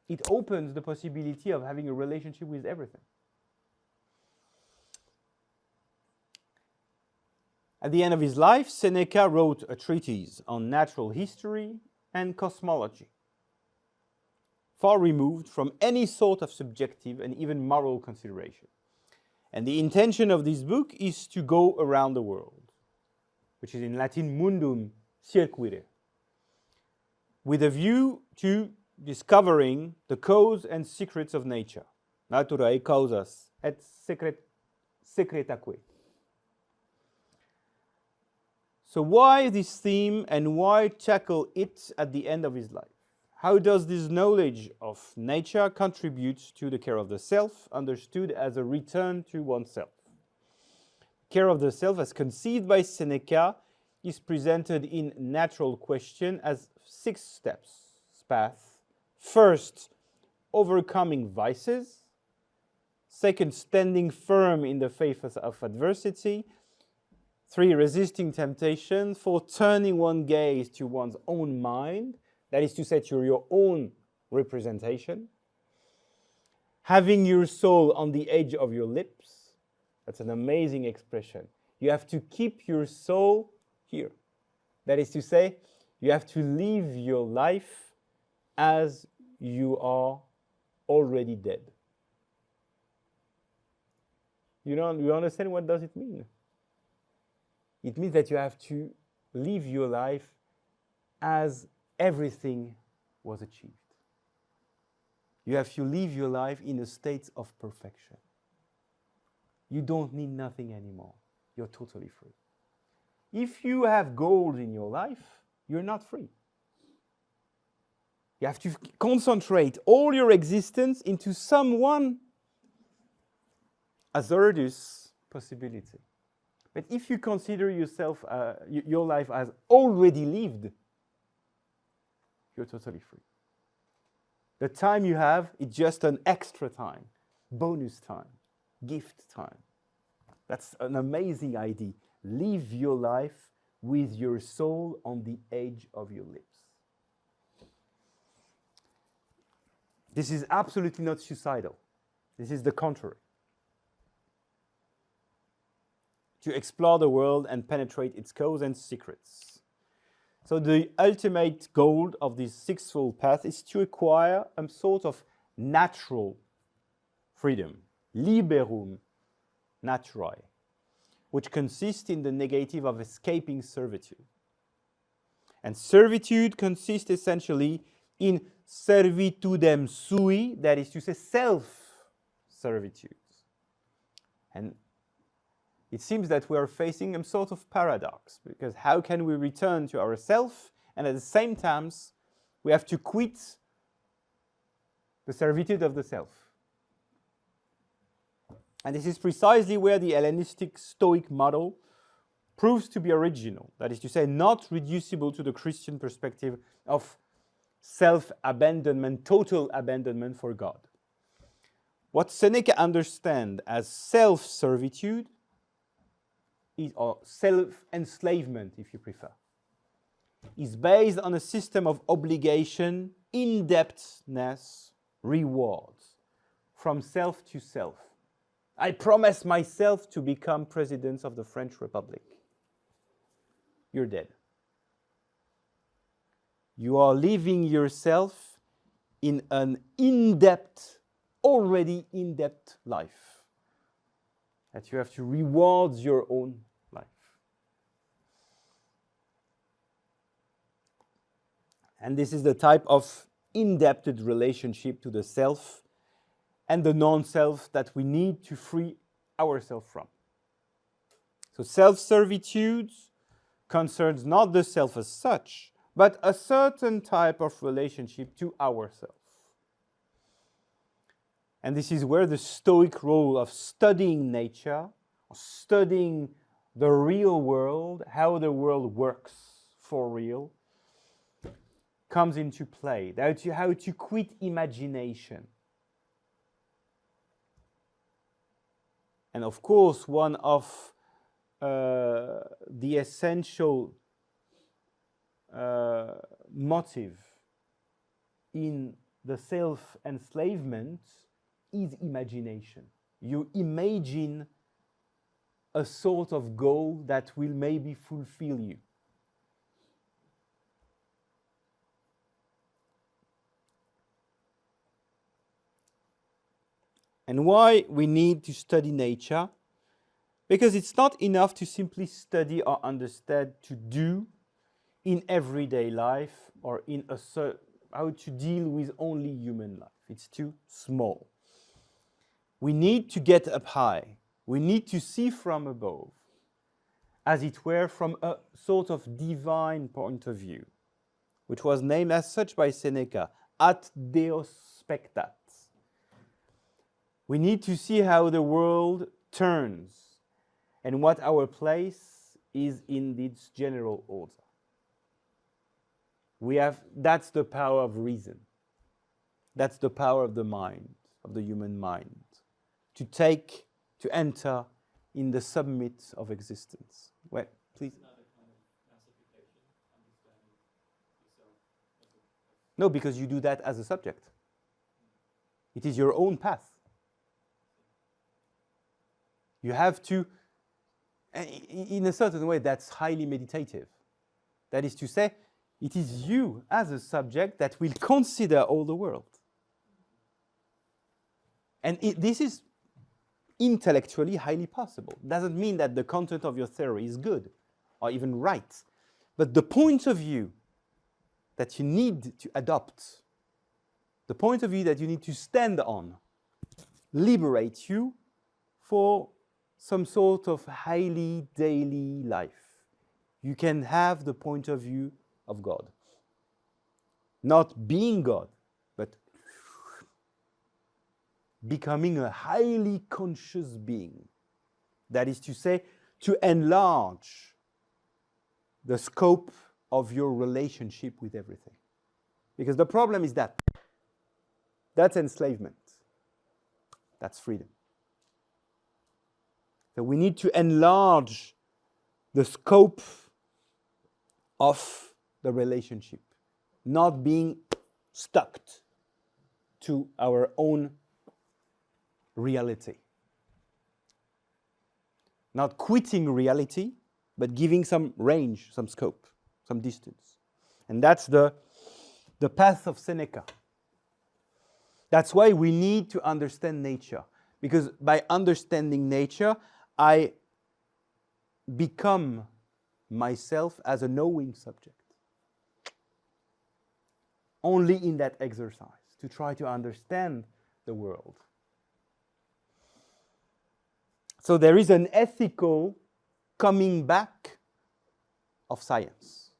It opens the possibility of having a relationship with everything. At the end of his life, Seneca wrote a treatise on natural history and cosmology, far removed from any sort of subjective and even moral consideration. And the intention of this book is to go around the world, which is in Latin mundum circuire, with a view to discovering the cause and secrets of nature. Naturae causas et secretaque. So why this theme and why tackle it at the end of his life? How does this knowledge of nature contribute to the care of the self, understood as a return to oneself? Care of the self, as conceived by Seneca, is presented in Natural Question as 6 steps path. First, overcoming vices. Second, standing firm in the face of adversity. 3, resisting temptation. 4, turning one gaze to one's own mind, that is to say, to your own representation. Having your soul on the edge of your lips. That's an amazing expression. You have to keep your soul here. That is to say, you have to live your life as you are already dead. You understand what does it mean? It means that you have to live your life as everything was achieved. You have to live your life in a state of perfection. You don't need nothing anymore. You're totally free. If you have goals in your life, you're not free. You have to concentrate all your existence into someone hazardous possibility. But if you consider yourself, your life as already lived, you're totally free. The time you have is just an extra time, bonus time, gift time. That's an amazing idea. Live your life with your soul on the edge of your lips. This is absolutely not suicidal. This is the contrary. To explore the world and penetrate its cause and secrets. So the ultimate goal of this sixfold path is to acquire a sort of natural freedom, liberum naturae, which consists in the negative of escaping servitude. And servitude consists essentially in servitudem sui, that is to say, self-servitude. And it seems that we are facing a sort of paradox, because how can we return to ourselves and at the same time we have to quit the servitude of the self? And this is precisely where the Hellenistic Stoic model proves to be original, that is to say, not reducible to the Christian perspective of self-abandonment, total abandonment for God. What Seneca understands as self-servitude or self-enslavement, if you prefer, is based on a system of obligation in-depthness rewards from self to self. I promise myself to become president of the French Republic. You're dead. You are living yourself in an already in-depth life, that you have to reward your own life. And this is the type of in-depth relationship to the self and the non-self that we need to free ourselves from. So self-servitude concerns not the self as such, but a certain type of relationship to ourselves. And this is where the Stoic role of studying nature, or studying the real world, how the world works for real, comes into play. How to quit imagination. And of course, one of the essential motive in the self-enslavement is imagination. You imagine a sort of goal that will maybe fulfill you. And why we need to study nature? Because it's not enough to simply study or understand to do in everyday life or in how to deal with only human life. It's too small. We need to get up high. We need to see from above, as it were, from a sort of divine point of view, which was named as such by Seneca, ad Deos spectat. We need to see how the world turns and what our place is in its general order. That's the power of reason. That's the power of the mind, of the human mind, to enter in the summit of existence. Well, please. Another kind of massification, understanding yourself as a... No, because you do that as a subject. It is your own path. You have to, in a certain way, that's highly meditative. That is to say, it is you as a subject that will consider all the world. And this is intellectually highly possible. Doesn't mean that the content of your theory is good or even right. But the point of view that you need to adopt, the point of view that you need to stand on, liberates you for some sort of highly daily life. You can have the point of view of God. Not being God, but becoming a highly conscious being. That is to say, to enlarge the scope of your relationship with everything. Because the problem is that's enslavement. That's freedom. So we need to enlarge the scope of the relationship, not being stuck to our own reality. Not quitting reality, but giving some range, some scope, some distance. And that's the path of Seneca. That's why we need to understand nature. Because by understanding nature, I become myself as a knowing subject. Only in that exercise, to try to understand the world. So there is an ethical coming back of science.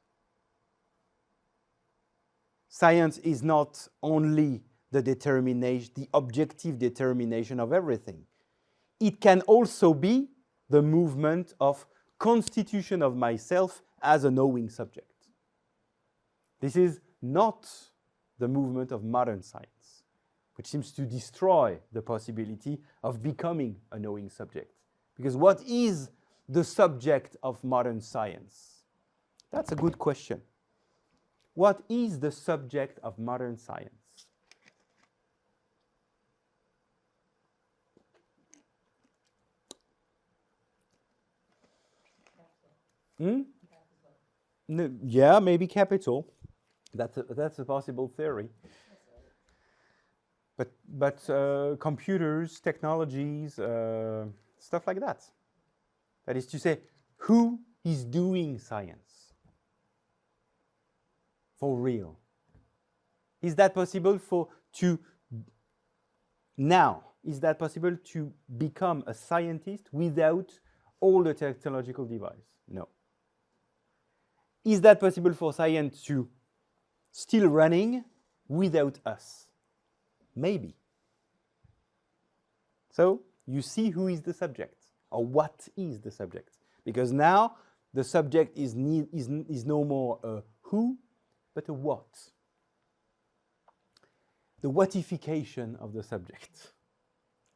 Science is not only the objective determination of everything. It can also be the movement of constitution of myself as a knowing subject. This is not the movement of modern science, which seems to destroy the possibility of becoming a knowing subject. Because what is the subject of modern science? That's a good question. what is the subject of modern science? No, yeah, maybe capital. That's a possible theory. But computers, technologies, stuff like that. That is to say, who is doing science for real? Is that possible now? Is that possible to become a scientist without all the technological device? No. Is that possible for science to still running without us? Maybe. So you see who is the subject, or what is the subject, because now the subject is no more a who, but a what. The whatification of the subject.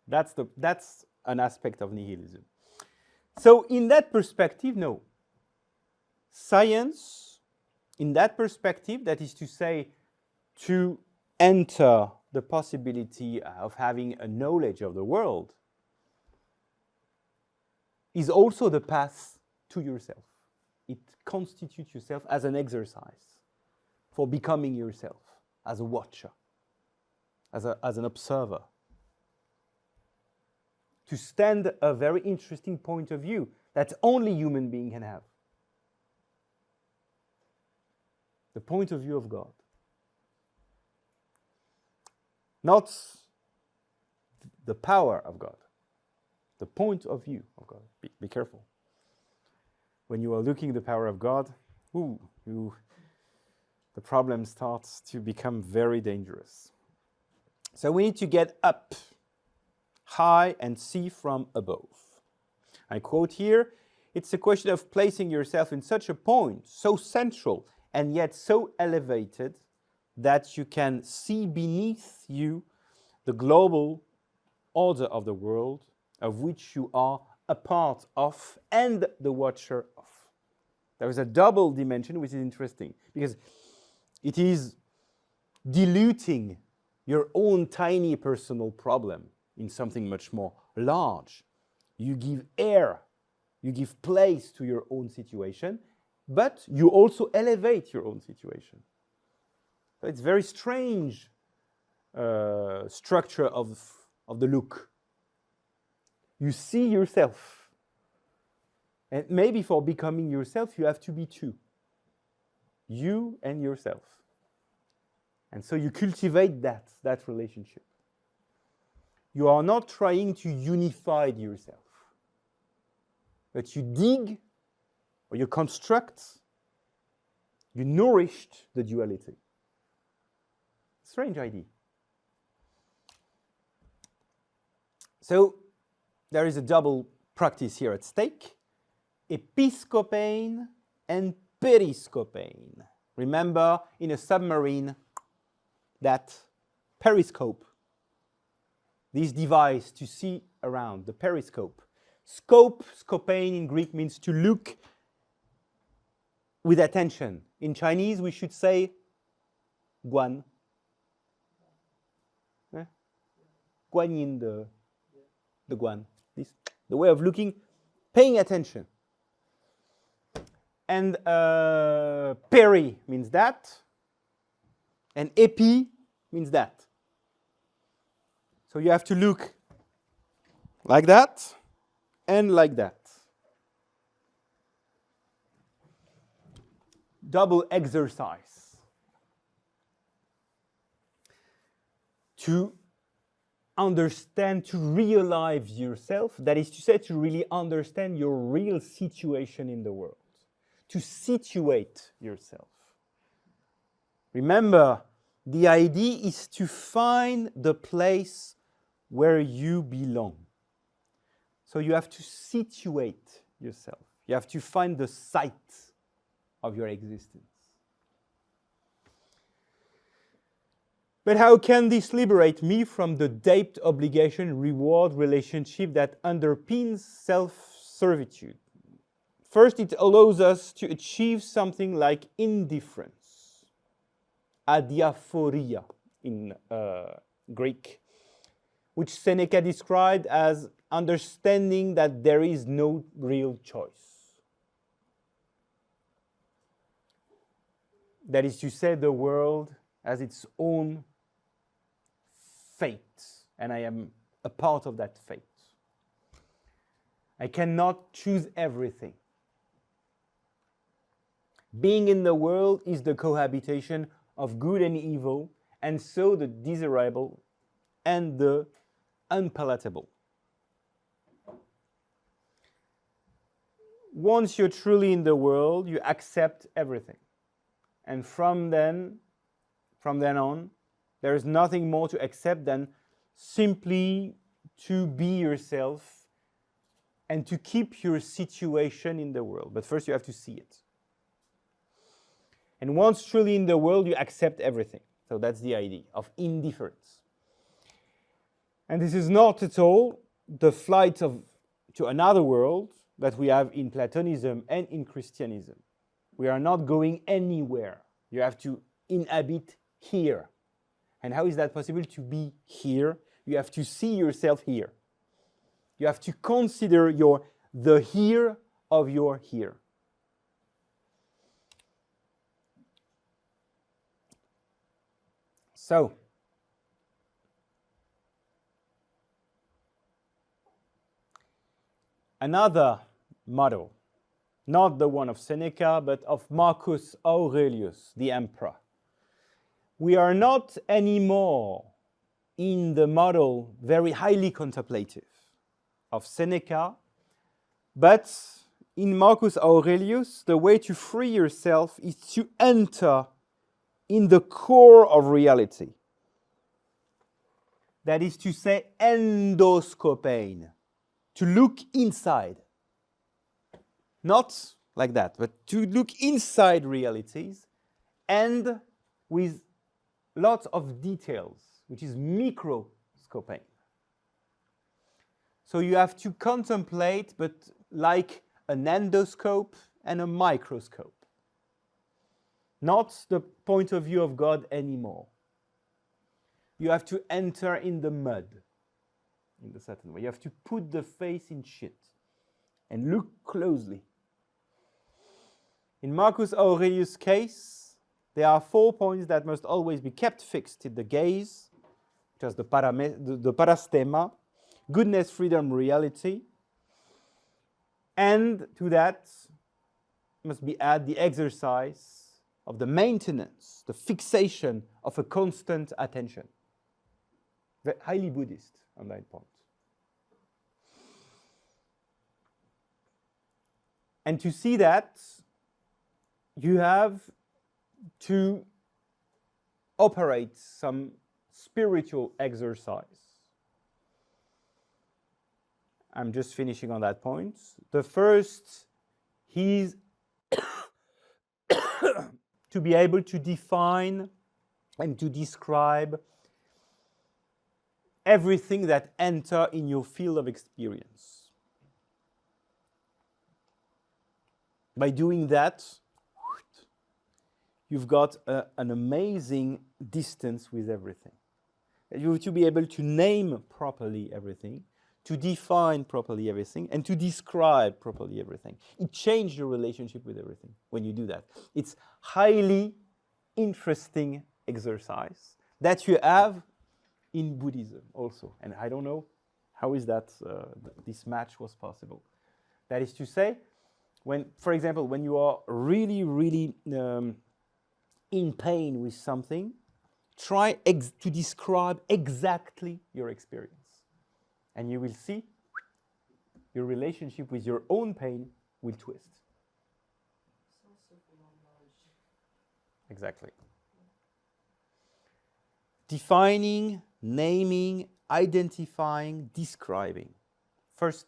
That's an aspect of nihilism. So in that perspective, no. Science, in that perspective, that is to say, to enter the possibility of having a knowledge of the world, is also the path to yourself. It constitutes yourself as an exercise for becoming yourself, as a watcher, as an observer. To stand a very interesting point of view that only human being can have. The point of view of God. Not the power of God. The point of view of God. Be careful. When you are looking at the power of God, the problem starts to become very dangerous. So we need to get up high and see from above. I quote here, it's a question of placing yourself in such a point, so central and yet so elevated, that you can see beneath you the global order of the world, of which you are a part of and the watcher of. There is a double dimension which is interesting, because it is diluting your own tiny personal problem in something much more large. You give air, you give place to your own situation, but you also elevate your own situation. So it's very strange structure of the look. You see yourself. And maybe for becoming yourself, you have to be two. You and yourself. And so you cultivate that relationship. You are not trying to unify yourself, but you dig, or you construct, you nourished the duality. Strange idea. So there is a double practice here at stake, episcopane and periscopane. Remember, in a submarine, that periscope, this device to see around, the periscope. Scope, scopane in Greek means to look with attention. In Chinese, we should say guan. Guanyin, the guan. This, the way of looking, paying attention. And peri means that, and epi means that. So you have to look like that and like that. Double exercise. To understand, to realize yourself, that is to say, to really understand your real situation in the world. To situate yourself. Remember, the idea is to find the place where you belong. So you have to situate yourself. You have to find the site of your existence. But how can this liberate me from the debt obligation reward relationship that underpins self-servitude? First, it allows us to achieve something like indifference. adiaphoria in Greek, which Seneca described as understanding that there is no real choice. That is to say, the world has its own fate, and I am a part of that fate. I cannot choose everything. Being in the world is the cohabitation of good and evil, and so the desirable and the unpalatable. Once you're truly in the world, you accept everything. And from then on, there is nothing more to accept than simply to be yourself and to keep your situation in the world. But first you have to see it. And once truly in the world, you accept everything. So that's the idea of indifference. And this is not at all the flight to another world that we have in Platonism and in Christianism. We are not going anywhere. You have to inhabit here. And how is that possible to be here? You have to see yourself here. You have to consider the here of your here. So, another model, not the one of Seneca, but of Marcus Aurelius, the emperor. We are not anymore in the model very highly contemplative of Seneca, but in Marcus Aurelius, the way to free yourself is to enter in the core of reality. That is to say, endoscopein, to look inside. Not like that, but to look inside realities and with lots of details, which is microscopein. So you have to contemplate, but like an endoscope and a microscope. Not the point of view of God anymore. You have to enter in the mud in a certain way. You have to put the face in shit and look closely. In Marcus Aurelius' case, there are 4 points that must always be kept fixed in the gaze, which is the parastema, goodness, freedom, reality. And to that must be added the exercise of the maintenance, the fixation of a constant attention. Highly Buddhist on that point. And to see that, you have to operate some spiritual exercise. I'm just finishing on that point. The first is to be able to define and to describe everything that enter in your field of experience. By doing that, you've got an amazing distance with everything. You have to be able to name properly everything, to define properly everything, and to describe properly everything. It changes your relationship with everything when you do that. It's highly interesting exercise that you have in Buddhism also. And I don't know how is that this match was possible. That is to say, when, for example, when you are really, really in pain with something, try to describe exactly your experience. And you will see your relationship with your own pain will twist. Exactly. Defining, naming, identifying, describing. First,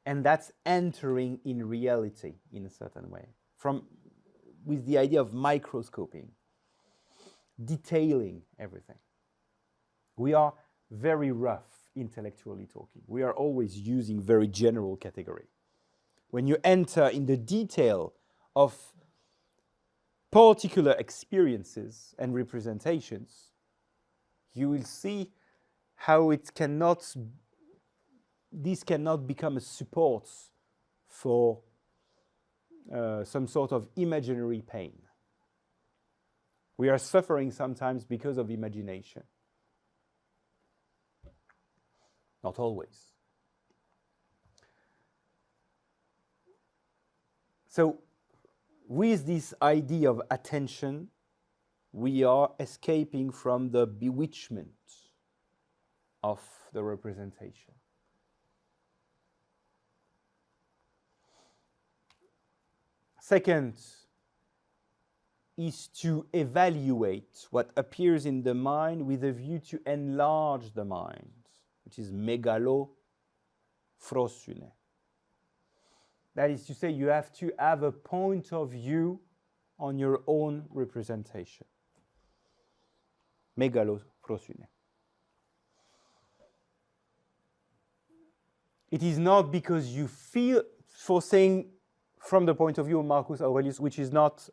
and that's entering in reality in a certain way, with the idea of microscoping, detailing everything. We are very rough intellectually talking. We are always using very general category. When you enter in the detail of particular experiences and representations, you will see how this cannot become a support for some sort of imaginary pain. We are suffering sometimes because of imagination. Not always. So, with this idea of attention, we are escaping from the bewitchment of the representation. Second is to evaluate what appears in the mind with a view to enlarge the mind, which is megalophrosune. That is to say, you have to have a point of view on your own representation. Megalophrosune. It is not because you feel, for saying from the point of view of Marcus Aurelius, which is not,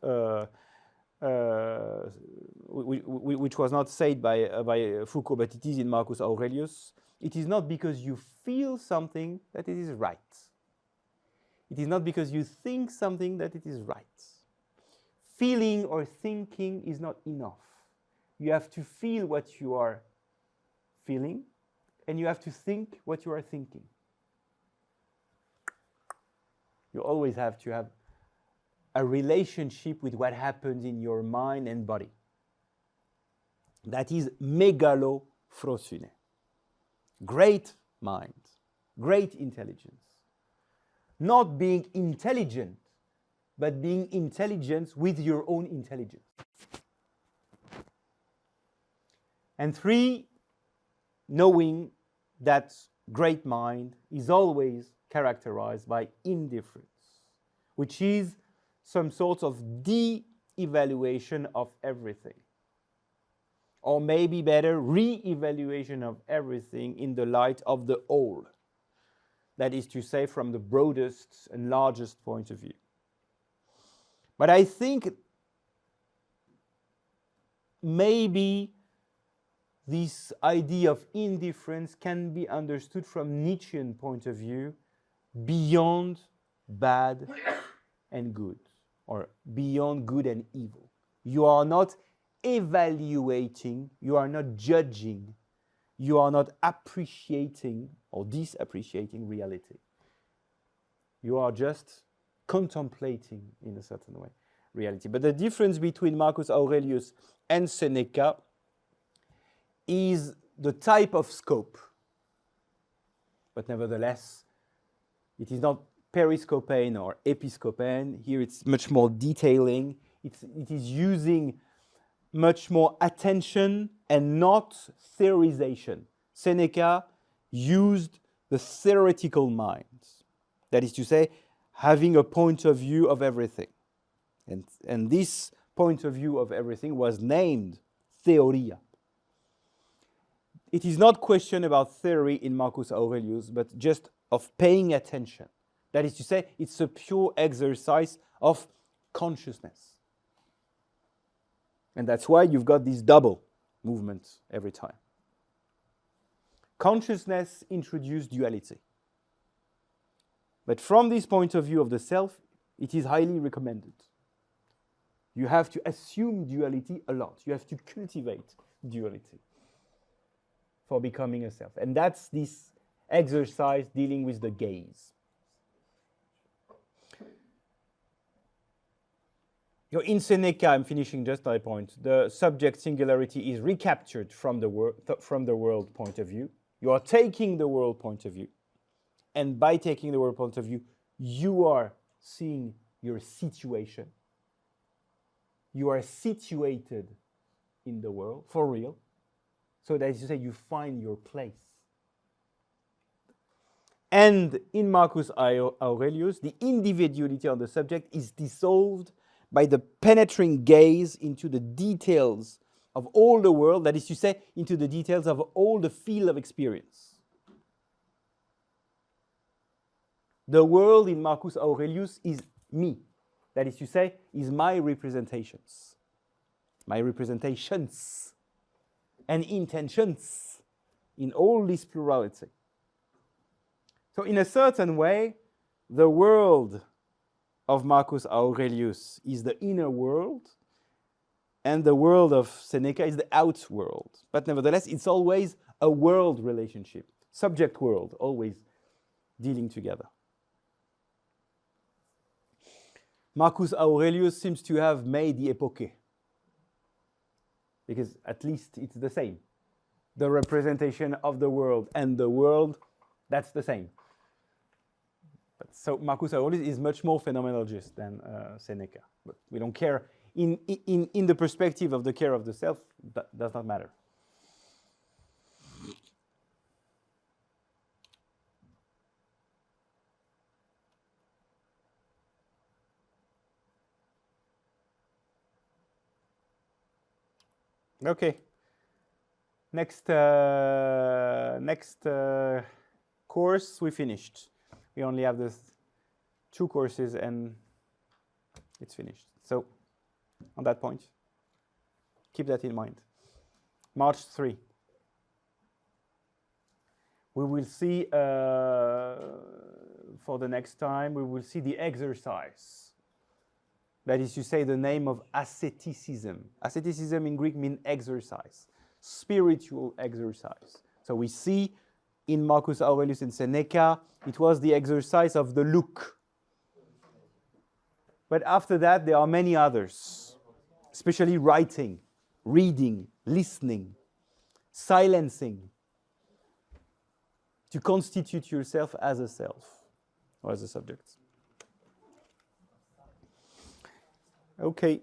which was not said by Foucault, but it is in Marcus Aurelius. It is not because you feel something that it is right. It is not because you think something that it is right. Feeling or thinking is not enough. You have to feel what you are feeling, and you have to think what you are thinking. You always have to have a relationship with what happens in your mind and body. That is megalophrosune. Great mind, great intelligence. Not being intelligent, but being intelligent with your own intelligence. And three, knowing that great mind is always characterized by indifference, which is some sort of de-evaluation of everything. Or maybe better, re-evaluation of everything in the light of the whole. That is to say, from the broadest and largest point of view. But I think maybe this idea of indifference can be understood from Nietzschean point of view beyond bad and good, or beyond good and evil. You are not evaluating, you are not judging, you are not appreciating or disappreciating reality. You are just contemplating, in a certain way, reality. But the difference between Marcus Aurelius and Seneca is the type of scope. But nevertheless, it is not periscopean or episcopean. Here it's much more detailing. It is using much more attention and not theorization. Seneca used the theoretical mind. That is to say, having a point of view of everything. And this point of view of everything was named theoria. It is not question about theory in Marcus Aurelius, but just of paying attention. That is to say, it's a pure exercise of consciousness. And that's why you've got this double movement every time. Consciousness introduced duality. But from this point of view of the self, it is highly recommended. You have to assume duality a lot. You have to cultivate duality for becoming a self. And that's this exercise dealing with the gaze. In Seneca, I'm finishing just my point, the subject singularity is recaptured from the world point of view. You are taking the world point of view. And by taking the world point of view, you are seeing your situation. You are situated in the world, for real. So that is to say, you find your place. And in Marcus Aurelius, the individuality of the subject is dissolved by the penetrating gaze into the details of all the world, that is to say, into the details of all the field of experience. The world in Marcus Aurelius is me. That is to say, is my representations and intentions in all this plurality. So in a certain way, the world of Marcus Aurelius is the inner world, and the world of Seneca is the out world. But nevertheless, it's always a world relationship, subject-world, always dealing together. Marcus Aurelius seems to have made the epoche, because at least it's the same. The representation of the world and the world, that's the same. But so Marcus Aurelius is much more phenomenologist than Seneca. But we don't care. In the perspective of the care of the self, that does not matter. Okay. Next course, we finished. We only have this 2 courses and it's finished. So on that point, keep that in mind. March 3. We will see, for the next time, we will see the exercise. That is to say, the name of asceticism. Asceticism in Greek means exercise, spiritual exercise. So we see in Marcus Aurelius and Seneca, it was the exercise of the look. But after that, there are many others, especially writing, reading, listening, silencing, to constitute yourself as a self or as a subject. Okay.